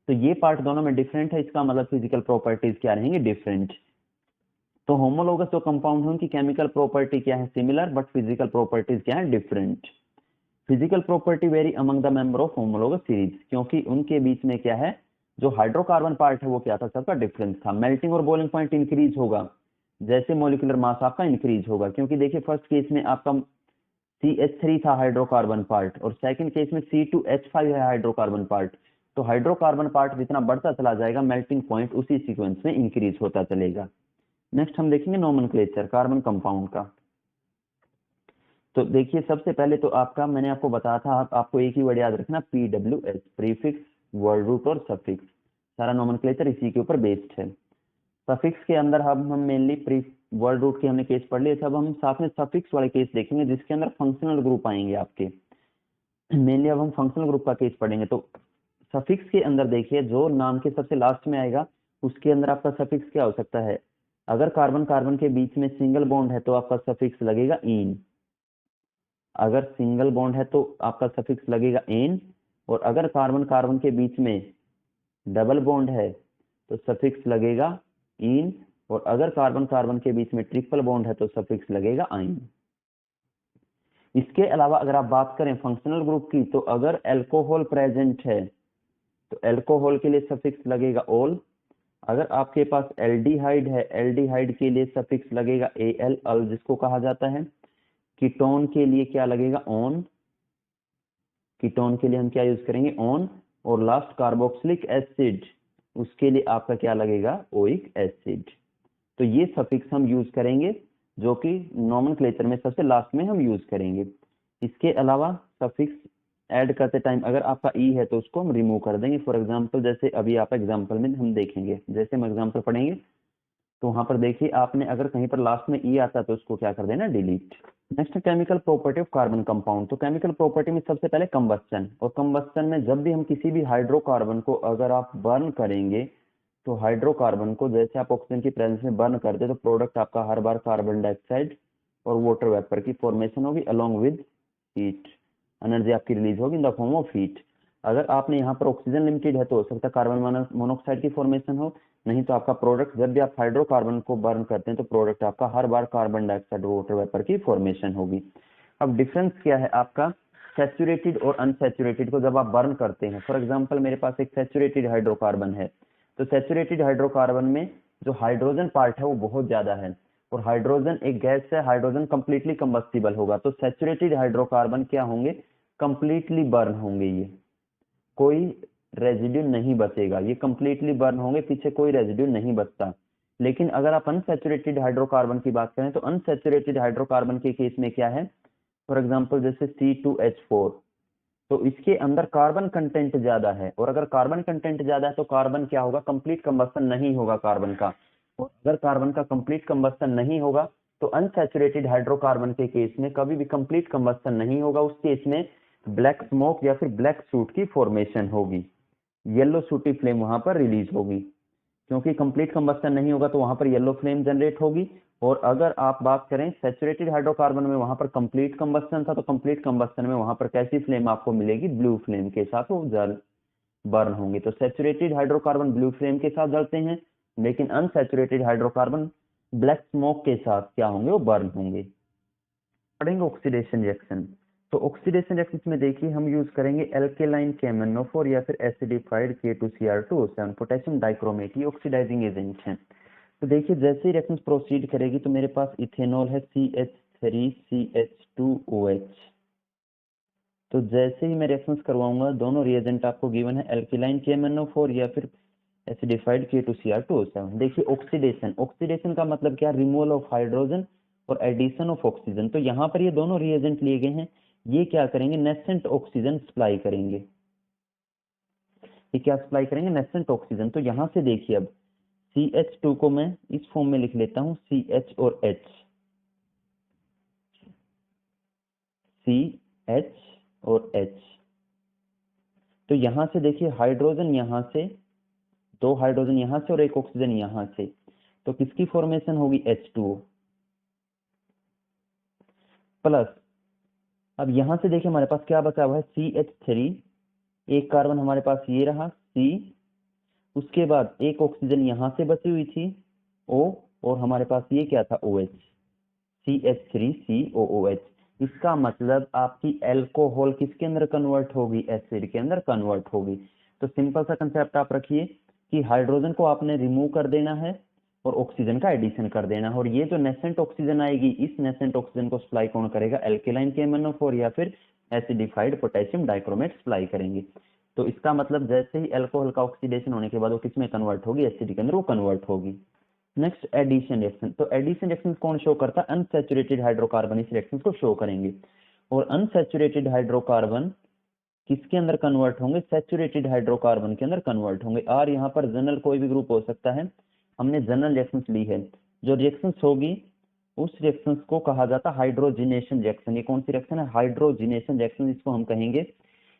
तो ये पार्ट दोनों में डिफरेंट है, इसका मतलब फिजिकल प्रॉपर्टीज क्या रहेंगे, डिफरेंट। तो होमोलोगस जो कंपाउंड है उनकी केमिकल प्रॉपर्टी क्या है, सिमिलर, बट फिजिकल प्रॉपर्टीज क्या है, different. Physical property very among the member of homologous series, क्योंकि उनके बीच में क्या है, जो हाइड्रोकार्बन पार्ट है वो क्या था, सबका डिफरेंस था। मेल्टिंग और बॉइलिंग पॉइंट इंक्रीज होगा जैसे मॉलिक्यूलर मास आपका इंक्रीज होगा, क्योंकि देखिए फर्स्ट केस में आपका CH3 था हाइड्रोकार्बन पार्ट, और सेकंड केस में C2H5 है हाइड्रोकार्बन पार्ट। तो हाइड्रोकार्बन पार्ट जितना बढ़ता चला जाएगा, मेल्टिंग पॉइंट उसी सीक्वेंस में इंक्रीज होता चलेगा। नेक्स्ट हम देखेंगे नोमेनक्लेचर कार्बन कंपाउंड का। तो देखिए सबसे पहले तो आपका मैंने आपको बताया था, आपको एक ही वर्ड याद रखना, PWS, प्रीफिक्स, वर्ड रूट और सफिक्स। सारा नोमेनक्लेचर इसी के ऊपर बेस्ड है। सफिक्स के अंदर हम मेनली वर्ड रूट के हमने केस पढ़ लिए, अब हम साथ में सफिक्स वाले केस देखेंगे जिसके अंदर फंक्शनल ग्रुप आएंगे आपके। मेनली अब हम फंक्शनल ग्रुप का केस पढ़ेंगे। तो सफिक्स के अंदर देखिए जो नाम के सबसे लास्ट में आएगा उसके अंदर आपका सफिक्स क्या हो सकता है। अगर कार्बन कार्बन के बीच में सिंगल बॉन्ड है तो आपका सफिक्स लगेगा इन। अगर सिंगल बॉन्ड है तो आपका सफिक्स लगेगा एन, और अगर कार्बन कार्बन के बीच में डबल बॉन्ड है तो सफिक्स लगेगा इन, और अगर कार्बन कार्बन के बीच में ट्रिपल बॉन्ड है तो सफिक्स लगेगा आइन। इसके अलावा अगर आप बात करें फंक्शनल ग्रुप की, तो अगर अल्कोहल प्रेजेंट है तो अल्कोहल के लिए सफिक्स लगेगा ऑल। अगर आपके पास एल्डिहाइड है, एल्डिहाइड के लिए सफिक्स लगेगा AL, अल जिसको कहा जाता है। कीटोन के लिए क्या लगेगा, ऑन। कीटोन के लिए हम क्या यूज करेंगे, ऑन। और लास्ट कार्बोक्सिलिक एसिड, उसके लिए आपका क्या लगेगा, ओइक एसिड। तो ये सफिक्स हम यूज करेंगे जो कि नोमेनक्लेचर में सबसे लास्ट में हम यूज करेंगे। इसके अलावा सफिक्स ऐड करते टाइम अगर आपका ई है तो उसको हम रिमूव कर देंगे। फॉर एग्जांपल जैसे अभी आप एग्जांपल में हम देखेंगे, जैसे हम एग्जांपल पढ़ेंगे तो वहां पर देखिए आपने अगर कहीं पर लास्ट में ई आता तो उसको क्या कर देना, delete. Next chemical property of carbon compound. तो केमिकल प्रॉपर्टी में सबसे पहले कंबस्टन, और कंबस्टन में जब भी हम किसी भी हाइड्रोकार्बन को अगर आप बर्न करेंगे तो हाइड्रोकार्बन को जैसे आप ऑक्सीजन की प्रेजेंस में बर्न करते तो प्रोडक्ट आपका हर बार कार्बन डाइऑक्साइड और वाटर वेपर की फॉर्मेशन होगी अलोंग विद हीट। एनर्जी आपकी रिलीज होगी in the form of heat. अगर आपने यहाँ पर ऑक्सीजन लिमिटेड है तो हो सकता है कार्बन मोनोऑक्साइड की फॉर्मेशन हो, नहीं तो आपका प्रोडक्ट जब भी आप हाइड्रोकार्बन को बर्न करते हैं तो प्रोडक्ट आपका हर बार कार्बन डाइऑक्साइड और वाटर वेपर की फॉर्मेशन होगी। अब डिफरेंस क्या है आपका सैचुरेटेड और अनसैचुरेटेड को जब आप बर्न करते हैं। फॉर एग्जांपल मेरे पास एक सैचुरेटेड हाइड्रोकार्बन है, तो सैचुरेटेड हाइड्रोकार्बन में जो हाइड्रोजन पार्ट है वो बहुत ज्यादा है, और हाइड्रोजन एक गैस है, हाइड्रोजन कंप्लीटली कंबस्टिबल होगा। तो सैचुरेटेड हाइड्रोकार्बन क्या होंगे, कंप्लीटली बर्न होंगे, ये कोई रेजिड्यू नहीं बचेगा, ये कंप्लीटली बर्न होंगे, पीछे कोई रेजिड्यू नहीं बचता। लेकिन अगर आप अनसैचुरेटेड हाइड्रोकार्बन की बात करें तो अनसैचुरेटेड हाइड्रोकार्बन के केस में क्या है, फॉर एग्जांपल जैसे C2H4, तो इसके अंदर कार्बन कंटेंट ज्यादा है, और अगर कार्बन कंटेंट ज्यादा है तो कार्बन क्या होगा, कंप्लीट कंबस्शन नहीं होगा कार्बन का। और अगर कार्बन का कंप्लीट कंबस्शन नहीं होगा तो अनसैचुरेटेड हाइड्रोकार्बन के केस में कभी भी कंप्लीट कंबस्शन नहीं होगा, उस केस में ब्लैक स्मोक या फिर ब्लैक सूट की फॉर्मेशन होगी, येलो सूटी फ्लेम वहां पर रिलीज होगी। क्योंकि कंप्लीट कंबस्शन नहीं होगा तो वहां पर येलो फ्लेम जनरेट होगी। और अगर आप बात करें सैचुरेटेड हाइड्रोकार्बन में, वहां पर कंप्लीट कंबस्शन था, तो कंप्लीट कंबस्शन में वहां पर कैसी फ्लेम आपको मिलेगी, ब्लू फ्लेम के साथ वो बर्न होंगे। तो सैचुरेटेड हाइड्रोकार्बन ब्लू फ्लेम के साथ जलते हैं, लेकिन अनसैचुरेटेड हाइड्रोकार्बन ब्लैक स्मोक के साथ क्या होंगे, वो बर्न होंगे। पढ़ेंगे ऑक्सीडेशन रिएक्शन। तो ऑक्सीडेशन रिएक्शन में देखिए हम यूज करेंगे एल्केलाइन KMnO4 या फिर एसिडिफाइड K2Cr2O7 पोटेशियम डाइक्रोमेट, ये ऑक्सीडाइजिंग एजेंट हैं। तो देखिए जैसे ही रिएक्शन प्रोसीड करेगी तो मेरे पास इथेनॉल है CH3CH2OH। तो जैसे ही मैं रिएक्शन करवाऊंगा, दोनों रिएजेंट आपको गिवन है एल्केलाइन KMnO4 या फिर एसिडिफाइड K2Cr2O7। देखिए ऑक्सीडेशन, ऑक्सीडेशन का मतलब क्या, रिमूवल ऑफ हाइड्रोजन और एडिशन ऑफ ऑक्सीजन। तो यहाँ पर ये दोनों रिएजेंट लिए गए हैं, ये क्या करेंगे, नेसेंट ऑक्सीजन सप्लाई करेंगे। ये क्या सप्लाई करेंगे, नेसेंट ऑक्सीजन। तो यहाँ से देखिए अब CH2 को मैं इस फॉर्म में लिख लेता हूँ, CH और H, CH और H। तो यहाँ से देखिए हाइड्रोजन यहाँ से, दो हाइड्रोजन यहाँ से और एक ऑक्सीजन यहाँ से, तो किसकी फॉर्मेशन होगी, H2O प्लस। अब यहाँ से देखिए हमारे पास क्या बचा हुआ है, CH3, एक कार्बन हमारे पास ये रहा C, उसके बाद एक ऑक्सीजन यहाँ से बची हुई थी O, और हमारे पास ये क्या था, OH, CH3COOH। इसका मतलब आपकी एल्कोहल किसके अंदर कन्वर्ट होगी, एसिड के अंदर कन्वर्ट होगी। तो सिंपल सा कंसेप्ट आप रखिए कि हाइड्रोजन को आपने रिमूव कर देना है और ऑक्सीजन का एडिशन कर देना है, और ये जो नेसेंट ऑक्सीजन आएगी, इस नेसेंट ऑक्सीजन को सप्लाई कौन करेगा, एल्केलाइन KMnO4 या फिर एसिडिफाइड पोटेशियम डाइक्रोमेट सप्लाई करेंगे। तो इसका मतलब जैसे ही अल्कोहल का ऑक्सीडेशन होने के बाद वो किसमें कन्वर्ट होगी, एसिड के अंदर वो कन्वर्ट होगी। Next addition reaction. तो एडिशन रिएक्शन कौन शो करता है, अनसैचुरेटेड हाइड्रोकार्बन इस रिएक्शन को शो करेंगे। और अनसैचुरेटेड हाइड्रोकार्बन किसके अंदर कन्वर्ट होंगे, सैचुरेटेड हाइड्रोकार्बन के अंदर कन्वर्ट होंगे। और यहाँ पर जनरल कोई भी ग्रुप हो सकता है, हमने जनरल रिएक्शंस ली है। जो रिएक्शंस होगी उस रिएक्शंस को कहा जाता है हाइड्रोजिनेशन रिएक्शन। ये कौन सी रिएक्शन है, हाइड्रोजिनेशन रिएक्शन इसको हम कहेंगे।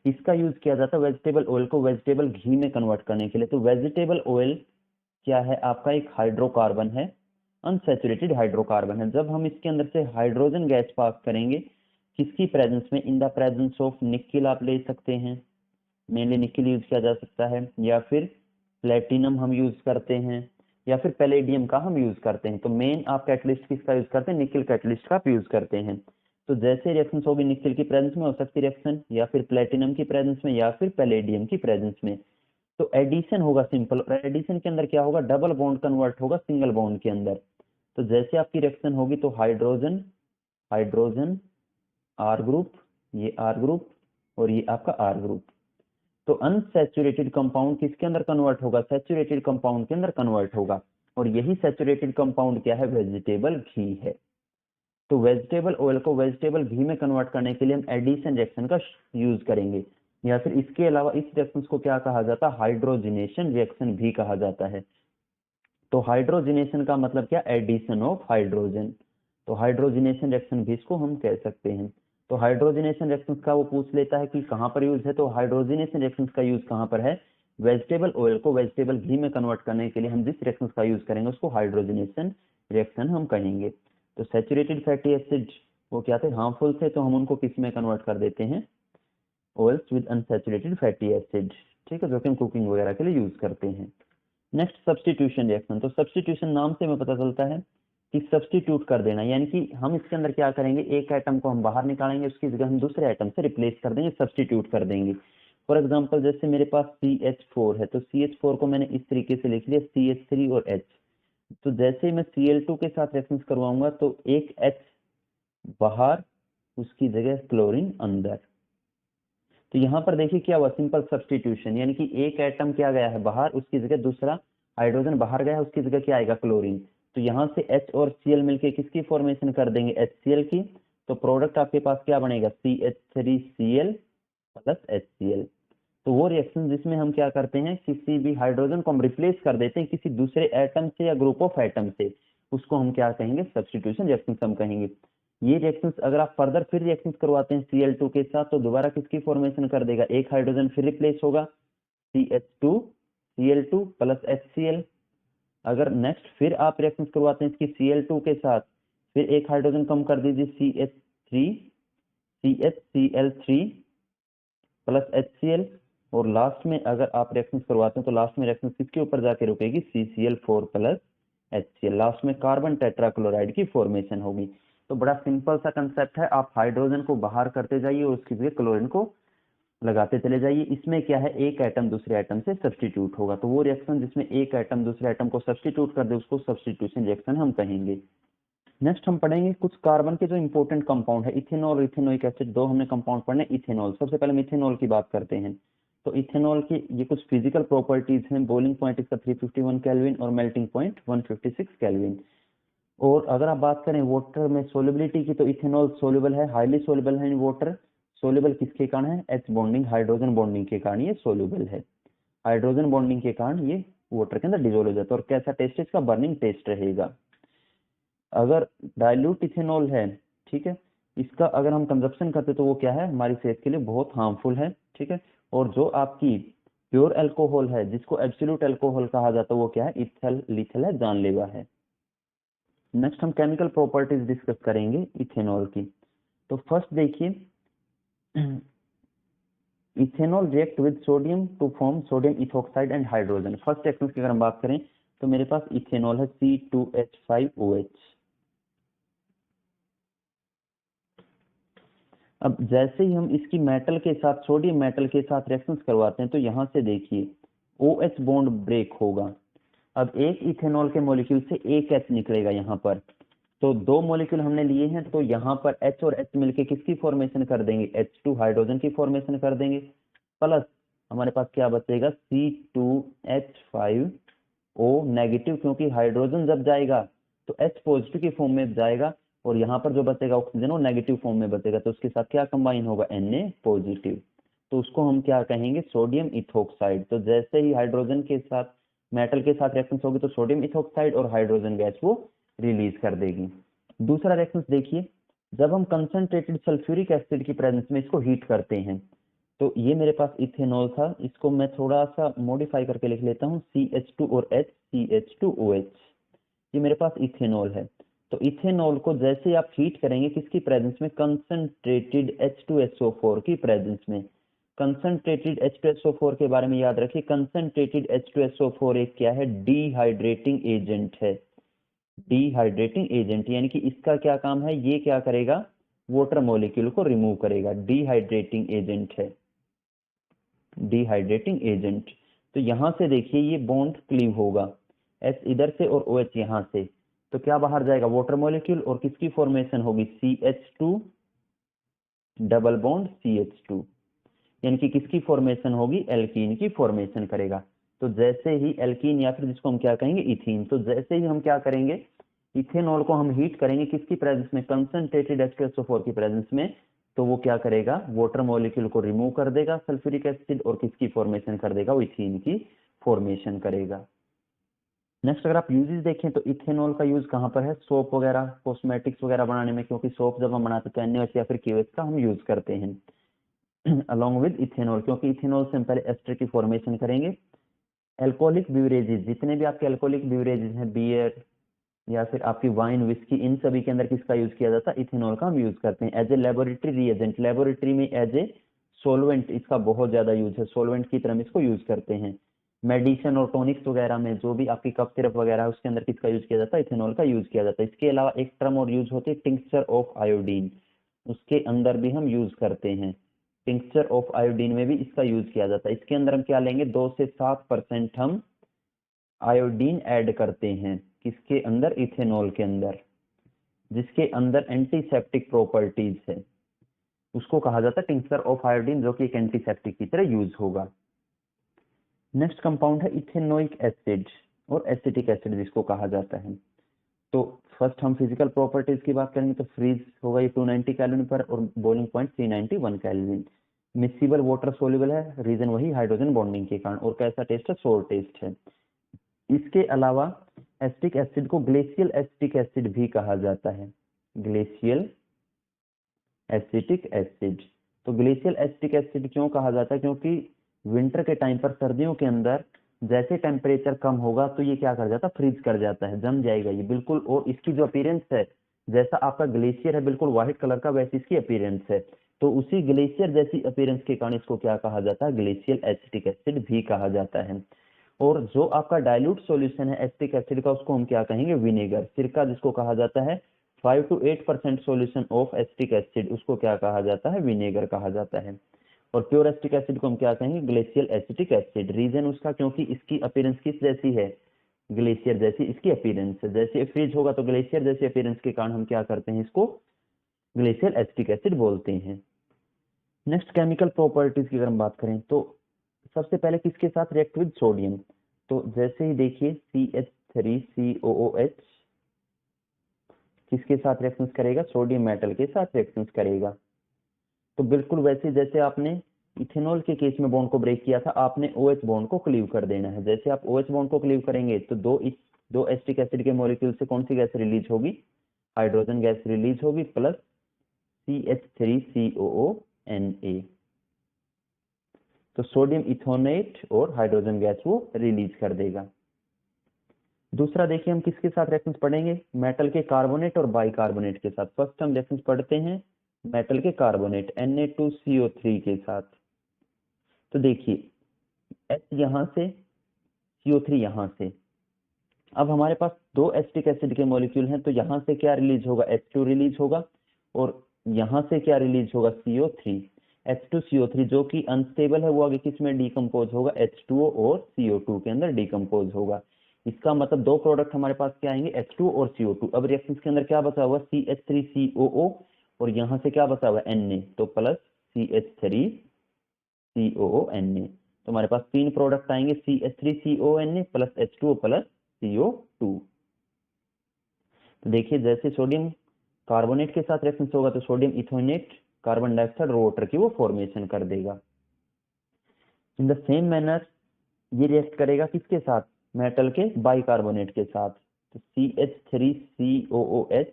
इसका यूज किया जाता है वेजिटेबल ऑयल को वेजिटेबल घी में कन्वर्ट करने के लिए। तो वेजिटेबल ऑयल क्या है, आपका एक हाइड्रोकार्बन है, अनसैचुरेटेड हाइड्रोकार्बन है। जब हम इसके अंदर से हाइड्रोजन गैस पास करेंगे, किसकी प्रेजेंस में, in the presence of nickel आप ले सकते हैं, मेनली निकिल यूज किया जा सकता है, या फिर प्लेटिनम हम यूज करते हैं, या फिर पैलेडियम का हम यूज करते हैं। तो मेन आप कैटलिस्ट किसका यूज करते हैं, निकिल कैटलिस्ट का आप यूज करते हैं। तो जैसे रिएक्शन होगी निकिल की प्रेजेंस में हो सकती है रिएक्शन, या फिर प्लेटिनम की प्रेजेंस में, या फिर पैलेडियम की प्रेजेंस में। तो एडिशन होगा सिंपल, और एडिशन के अंदर क्या होगा, डबल बॉन्ड कन्वर्ट होगा सिंगल बॉन्ड के अंदर। तो जैसे आपकी रिएक्शन होगी तो हाइड्रोजन हाइड्रोजन आर ग्रुप, ये आर ग्रुप, और ये आपका आर ग्रुप। तो अनसैचुरेटेड कंपाउंड किसके अंदर कन्वर्ट होगा, सैचुरेटेड कंपाउंड के अंदर कन्वर्ट होगा। और यही सैचुरेटेड कंपाउंड क्या है, वेजिटेबल घी है। तो वेजिटेबल ऑयल को वेजिटेबल घी में कन्वर्ट करने के लिए हम एडिशन रिएक्शन का यूज करेंगे, या फिर इसके अलावा इस रिएक्शन को क्या कहा जाता है, हाइड्रोजिनेशन रिएक्शन भी कहा जाता है। तो हाइड्रोजिनेशन का मतलब क्या, एडिशन ऑफ हाइड्रोजन। तो हाइड्रोजिनेशन रिएक्शन भी इसको हम कह सकते हैं। तो हाइड्रोजिनेशन रिएक्शन का वो पूछ लेता है कि कहाँ पर यूज है, तो हाइड्रोजिनेशन रिएक्शन का यूज कहाँ पर है, वेजिटेबल ऑयल को वेजिटेबल घी में कन्वर्ट करने के लिए हम जिस रिएक्शन का यूज करेंगे उसको हाइड्रोजिनेशन रिएक्शन हम कहेंगे। तो सैचुरेटेड फैटी एसिड वो क्या थे, हार्मफुल थे, तो हम उनको किस में कन्वर्ट कर देते हैं, oils with unsaturated fatty acid, ठीक है, जो कि हम कुकिंग वगैरह के लिए यूज करते हैं। Next substitution reaction. तो सब्स्टिट्यूशन नाम से हमें पता चलता है कि सब्स्टिट्यूट कर देना, यानी कि हम इसके अंदर क्या करेंगे, एक एटम को हम बाहर निकालेंगे, उसकी जगह हम दूसरे एटम से रिप्लेस कर देंगे, सब्स्टिट्यूट कर देंगे। फॉर एग्जांपल जैसे मेरे पास CH4 है, तो CH4 को मैंने इस तरीके से लिख लिया CH3 और H। तो जैसे ही मैं Cl2 के साथ रिएक्शन करवाऊंगा तो एक H बाहर, उसकी जगह क्लोरीन अंदर। तो यहाँ पर देखिए क्या हुआ, सिंपल सब्स्टिट्यूशन, यानी कि एक एटम क्या गया है बाहर, उसकी जगह दूसरा हाइड्रोजन बाहर गया है, उसकी जगह क्या आएगा, क्लोरीन। तो यहाँ से H और Cl मिलके किसकी फॉर्मेशन कर देंगे, HCl की। तो प्रोडक्ट आपके पास क्या बनेगा, CH3Cl प्लस HCl। तो वो रिएक्शन जिसमें हम क्या करते हैं, किसी भी हाइड्रोजन को हम रिप्लेस कर देते हैं किसी दूसरे एटम से या ग्रुप ऑफ एटम से, उसको हम क्या कहेंगे, सब्स्टिट्यूशन रिएक्शन हम कहेंगे। ये रिएक्शंस अगर आप फर्दर फिर रिएक्शंस करवाते हैं Cl2 के साथ, तो दोबारा किसकी फॉर्मेशन कर देगा, एक हाइड्रोजन फिर रिप्लेस होगा, CH2 Cl2 प्लस HCl। अगर नेक्स्ट फिर आप रिएक्शंस करवाते हैं इसकी Cl2 के साथ, फिर एक हाइड्रोजन कम कर दीजिए, CH3 प्लस HCl। और लास्ट में अगर आप रिएक्शंस करवाते हैं तो लास्ट में रिएक्शन किसके ऊपर जाके रुकेगी, CCl4 प्लस HCl। लास्ट में कार्बन टेट्राक्लोराइड की फॉर्मेशन होगी। तो बड़ा सिंपल सा कंसेप्ट है, आप हाइड्रोजन को बाहर करते जाइए और उसकी जगह क्लोरीन को लगाते चले जाइए। इसमें क्या है, एक एटम दूसरे एटम से सब्स्टिट्यूट होगा। तो वो रिएक्शन जिसमें एक एटम दूसरे एटम को सब्स्टिट्यूट कर दे उसको सब्स्टिट्यूशन रिएक्शन हम कहेंगे। नेक्स्ट हम पढ़ेंगे कुछ कार्बन के जो इंपॉर्टेंट कंपाउंड है, इथेनॉल और इथेनोइक एसिड, दो हमने कंपाउंड पढ़ने। इथेनॉल, सबसे पहले हम इथेनॉल की बात करते हैं। तो इथेनॉल की ये कुछ फिजिकल प्रॉपर्टीज हैं। बॉइलिंग पॉइंट इसका 351 केल्विन और मेल्टिंग पॉइंट 156 केल्विन। और अगर आप बात करें वाटर में सोलिबिलिटी की, तो इथेनॉल सोल्यूबल है, हाईली सोल्यूबल है इन वाटर। सोल्यूबल किसके कारण है, H बॉन्डिंग, हाइड्रोजन बॉन्डिंग के कारण ये सोल्यूबल है। हाइड्रोजन बॉन्डिंग के कारण ये वाटर के अंदर डिजोल्व हो जाता है। और कैसा टेस्ट है इसका, बर्निंग टेस्ट रहेगा। अगर डाइल्यूट इथेनॉल है, ठीक है, इसका अगर हम कंजप्शन करते तो वो क्या है, हमारी सेहत के लिए बहुत हार्मफुल है, ठीक है। और जो आपकी प्योर अल्कोहल है, जिसको एब्सोल्यूट अल्कोहल कहा जाता है, वो क्या है, इथल लीथल है, जानलेवा है। नेक्स्ट हम केमिकल प्रॉपर्टीज डिस्कस करेंगे इथेनॉल की। तो फर्स्ट देखिए, ethanol react with sodium to form sodium ethoxide and hydrogen. First reaction की अगर हम बात करें तो मेरे पास इथेनॉल है C2H5OH। अब जैसे ही हम इसकी मेटल के साथ, सोडियम मेटल के साथ रिएक्शंस करवाते हैं, तो यहाँ से देखिए OH बॉन्ड ब्रेक होगा। अब एक इथेनॉल के मॉलिक्यूल से एक H निकलेगा यहाँ पर। तो दो मॉलिक्यूल हमने लिए हैं, तो यहाँ पर H और H मिलके किसकी फॉर्मेशन कर देंगे, H2 हाइड्रोजन की फॉर्मेशन कर देंगे। प्लस हमारे पास क्या बचेगा, C2H5O नेगेटिव, क्योंकि हाइड्रोजन जब जाएगा तो H पॉजिटिव की फॉर्म में जाएगा, और यहाँ पर जो बचेगा ऑक्सीजन वो नेगेटिव फॉर्म में बचेगा, तो उसके साथ क्या कंबाइन होगा, Na पॉजिटिव। तो उसको हम क्या कहेंगे, सोडियम इथोक्साइड। तो जैसे ही हाइड्रोजन के साथ, मेटल के साथ रिएक्शन होगी, तो सोडियम इथोक्साइड और हाइड्रोजन गैस वो रिलीज कर देगी। दूसरा रिएक्शन देखिए, जब हम कंसंट्रेटेड सल्फ्यूरिक एसिड की प्रेजेंस में इसको हीट करते हैं, तो ये मेरे पास इथेनॉल था, इसको मैं थोड़ा सा मॉडिफाई करके लिख लेता हूँ, CH2 और H, CH2OH। ये मेरे पास इथेनॉल है। तो इथेनॉल को जैसे आप हीट करेंगे किसकी प्रेजेंस में, कंसंट्रेटेड H2SO4 की प्रेजेंस में। कंसंट्रेटेड H2SO4 के बारे में याद रखिए, कंसंट्रेटेड H2SO4 एक क्या है, डिहाइड्रेटिंग एजेंट है। डिहाइड्रेटिंग एजेंट यानी कि इसका क्या काम है, ये क्या करेगा, वाटर मॉलिक्यूल को रिमूव करेगा। डिहाइड्रेटिंग एजेंट है, डिहाइड्रेटिंग एजेंट। तो यहां से देखिए ये बॉन्ड क्लीव होगा, H इधर से और OH यहां से, तो क्या बाहर जाएगा, वाटर मॉलिक्यूल, और किसकी फॉर्मेशन होगी, CH2 डबल बॉन्ड CH2, यानी कि किसकी फॉर्मेशन होगी, एल्कीन की फॉर्मेशन करेगा। तो जैसे ही एल्कीन, या फिर जिसको हम क्या कहेंगे, इथीन, तो जैसे ही हम क्या करेंगे, इथेनॉल को हम हीट करेंगे किसकी प्रेजेंस में, कंसंट्रेटेड H2SO4 की प्रेजेंस में, तो वो क्या करेगा, वाटर मॉलिक्यूल को रिमूव कर देगा सल्फ्यूरिक एसिड, और किसकी फॉर्मेशन कर देगा, वो इथीन की फॉर्मेशन करेगा। नेक्स्ट अगर आप यूजेस देखें तो इथेनॉल का यूज कहाँ पर है, सोप वगैरह, कॉस्मेटिक्स वगैरह बनाने में, क्योंकि सोप जब हम बनाते हैं तो NaOH या फिर KOH का हम यूज करते हैं अलॉन्ग विद इथेनॉल, क्योंकि इथेनॉल से हम पहले एस्टर की फॉर्मेशन करेंगे। एल्कोहलिक ब्यूरेजेस, जितने भी आपके एल्कोहलिक ब्यूरेजेस हैं, बियर या फिर आपकी वाइन, विस्की, इन सभी के अंदर किसका यूज किया जाता है, इथेनॉल का हम यूज करते हैं as a laboratory reagent. Laboratory में एज ए सोलवेंट इसका बहुत ज्यादा यूज है, सोलवेंट की तरह इसको यूज करते हैं। मेडिसिन और टॉनिक्स वगैरह में, जो भी आपकी कफ सिरप वगैरह है, उसके अंदर किसका यूज किया जाता है, इथेनॉल का यूज किया जाता है। इसके अलावा एक टर्म और यूज होती है, टिंक्चर ऑफ आयोडीन, उसके अंदर भी हम यूज करते हैं। टिंक्चर ऑफ आयोडीन में भी इसका यूज किया जाता है। इसके अंदर हम क्या लेंगे, 2 से 7% हम आयोडीन ऐड करते हैं, किसके अंदर, इथेनॉल के अंदर, जिसके अंदर एंटीसेप्टिक प्रॉपर्टीज है, उसको कहा जाता है टिंक्चर ऑफ आयोडीन, जो कि एक एंटीसेप्टिक की तरह यूज होगा। नेक्स्ट कंपाउंड है इथेनोइक एसिड और एसिटिक एसिड जिसको कहा जाता है। तो फर्स्ट हम फिजिकल प्रॉपर्टीज की बात करेंगे, तो फ्रीज होगा ये 290 केल्विन पर, और boiling point 391 kelvin. Miscible water soluble है, रीजन वही हाइड्रोजन बॉन्डिंग के कारण। और कैसा टेस्ट है? सोर टेस्ट है। इसके अलावा एसिटिक एसिड को ग्लेशियल एसिटिक एसिड भी कहा जाता है, ग्लेशियल एसिटिक एसिड। तो ग्लेशियल एसिटिक एसिड क्यों कहा जाता है? क्योंकि विंटर के टाइम पर, सर्दियों के अंदर जैसे टेम्परेचर कम होगा तो ये क्या कर जाता है? फ्रीज कर जाता है, जम जाएगा ये बिल्कुल। और इसकी जो अपीयरेंस है, जैसा आपका ग्लेशियर है बिल्कुल व्हाइट कलर का, वैसी इसकी अपीयरेंस है। तो उसी ग्लेशियर जैसी अपीयरेंस के कारण इसको क्या कहा जाता है? ग्लेशियल एसिटिक एसिड भी कहा जाता है। और जो आपका डाइल्यूट सॉल्यूशन है एसिटिक एसिड का, उसको हम क्या कहेंगे? विनेगर, सिरका जिसको कहा जाता है। 5 to 8% solution of acetic acid, उसको क्या कहा जाता है? विनेगर कहा जाता है। और प्योर एसिटिक एसिड को हम क्या कहेंगे? Glacial acetic acid. रीजन उसका, क्योंकि इसकी अपीयरेंस किस जैसी है? ग्लेशियर जैसी इसकी अपीयरेंस है। जैसे फ्रीज होगा तो ग्लेशियर जैसी अपीयरेंस के कारण हम क्या करते हैं? इसको ग्लेशियल एसिटिक एसिड बोलते हैं। नेक्स्ट केमिकल प्रॉपर्टीज की अगर हम बात करें तो सबसे पहले किसके साथ रिएक्ट विद सोडियम? तो जैसे ही देखिए CH3COOH किसके साथ रिएक्शंस करेगा? सोडियम मेटल के साथ रिएक्शंस करेगा। तो बिल्कुल वैसे जैसे आपने इथेनॉल के केस में बॉन्ड को ब्रेक किया था, आपने OH बॉन्ड को क्लीव कर देना है। जैसे आप OH बॉन्ड को क्लीव करेंगे तो दो एसिटिक एसिड के मॉलिक्यूल से कौन सी गैस रिलीज होगी? हाइड्रोजन गैस रिलीज होगी, प्लस CH3COONA। तो सोडियम इथोनेट और हाइड्रोजन गैस वो रिलीज कर देगा। दूसरा देखिए हम किसके साथ रिएक्शंस पढ़ेंगे? मेटल के कार्बोनेट और बाइकार्बोनेट के साथ। फर्स्ट हम रिएक्शंस पढ़ते हैं मेटल के कार्बोनेट Na2CO3 के साथ। तो देखिए H यहाँ से, CO3 यहाँ से। अब हमारे पास दो एसिटिक एसिड के मॉलिक्यूल हैं, तो यहाँ से क्या रिलीज होगा? H2 रिलीज होगा। और यहाँ से क्या रिलीज होगा? CO3। H2CO3 जो कि अनस्टेबल है, वो आगे किस में डिकम्पोज होगा? H2O और CO2 के अंदर डिकम्पोज होगा। इसका मतलब दो प्रोडक्ट हमारे पास क्या आएंगे? H2O और CO2। अब रिएक्शन के अंदर क्या बचा हुआ? CH3COO और यहाँ से क्या बचा हुआ? Na। तो प्लस CH3COONA। तो हमारे पास तीन प्रोडक्ट आएंगे, CH3CONA plus H2O plus CO2। तो देखिए जैसे सोडियम कार्बोनेट के साथ रिएक्शन होगा तो सोडियम इथोनेट कार्बन डाइऑक्साइड और वाटर की वो फॉर्मेशन कर देगा। इन द सेम मैनर ये रिएक्ट करेगा किसके साथ? मेटल के बाइकार्बोनेट के साथ। तो CH3COOH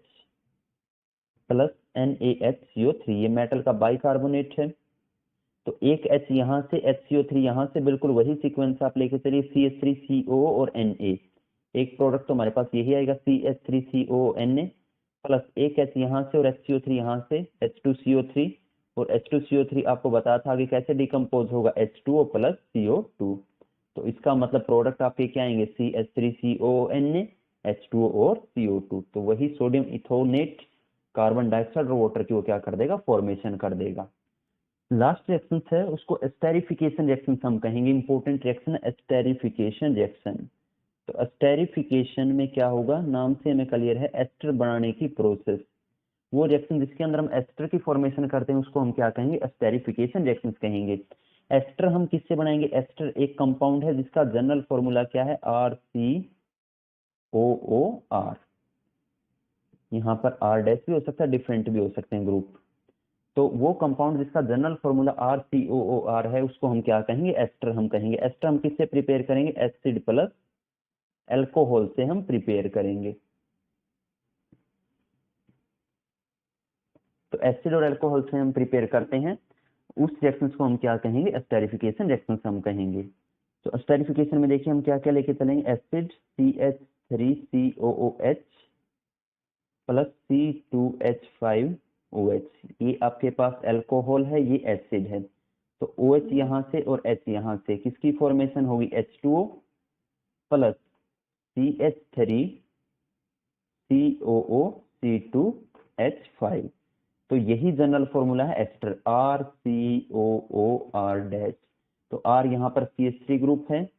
प्लस NaHCO3, ये मेटल का बाइकार्बोनेट है। तो एक H यहाँ से, HCO3 यहाँ से, बिल्कुल वही सीक्वेंस आप लेके चलिए, CH3COO और Na। एक प्रोडक्ट तो हमारे पास यही आएगा CH3COONA प्लस एक H यहाँ से और HCO3 यहाँ से, H2CO3। और H2CO3 आपको बताया था आगे कैसे डिकम्पोज होगा? H2O plus CO2। तो इसका मतलब प्रोडक्ट आपके क्या आएंगे? CH3COONA, H2O और CO2। तो वही सोडियम इथोनेट कार्बन डाइऑक्साइड और वाटर की वो क्या कर देगा? फॉर्मेशन कर देगा। लास्ट रिएक्शन है उसको एस्टेरिफिकेशन रिएक्शन हम कहेंगे। इंपॉर्टेंट रिएक्शन है एस्टेरिफिकेशन रिएक्शन। तो एस्टेरिफिकेशन में क्या होगा? नाम से हमें क्लियर है, एस्टर बनाने की प्रोसेस। वो रिएक्शन जिसके अंदर हम एस्टर की फॉर्मेशन करते हैं उसको हम क्या कहेंगे? एस्टेरिफिकेशन रिएक्शंस कहेंगे। एस्टर हम किससे बनाएंगे? एस्टर एक कंपाउंड है जिसका जनरल फॉर्मूला क्या है? RCOOR। यहाँ पर R डैश भी हो सकता है, डिफरेंट भी हो सकते हैं ग्रुप। तो वो कंपाउंड जिसका जनरल फॉर्मूला RCOOR है उसको हम क्या कहेंगे? एस्टर हम कहेंगे। एस्टर हम किससे प्रिपेयर करेंगे? एसिड प्लस अल्कोहल से हम प्रिपेयर करेंगे। तो एसिड और अल्कोहल से हम प्रिपेयर करते हैं, उस रिएक्शंस को हम क्या कहेंगे? एस्टेरिफिकेशन रिएक्शंस हम कहेंगे। तो एस्टेरिफिकेशन में देखिए हम क्या क्या लेके चलेंगे? एसिड CH3COOH प्लस C2H5OH, ये आपके पास अल्कोहल है, ये एसिड है। तो OH यहाँ से और H यहाँ से, किसकी फॉर्मेशन होगी? H2O plus CH3COOC2H5। तो यही जनरल फॉर्मूला है एस्टर, RCOOR डैश। तो R यहाँ पर CH3 ग्रुप है,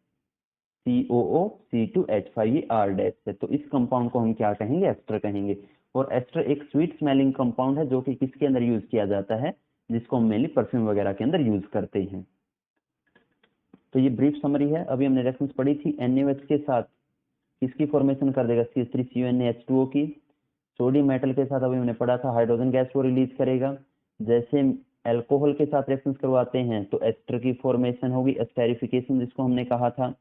COOC2H5 ये R डैश है। तो इस कंपाउंड को हम क्या कहेंगे? एस्टर कहेंगे। और एस्टर एक स्वीट स्मेलिंग कंपाउंड है जो कि किसके अंदर यूज किया जाता है? जिसको हम मेनली परफ्यूम वगैरह के अंदर यूज करते हैं। तो ये ब्रीफ समरी है। अभी हमने रेफरेंस पढ़ी थी NaOH के साथ किसकी फॉर्मेशन कर देगा? CH3CONA H2O की। सोडियम मेटल के साथ अभी हमने पढ़ा था हाइड्रोजन गैस को रिलीज करेगा। जैसे अल्कोहल के साथ रिएक्शंस करवाते हैं तो एस्टर की फॉर्मेशन होगी, एस्टेरिफिकेशन जिसको हमने कहा था।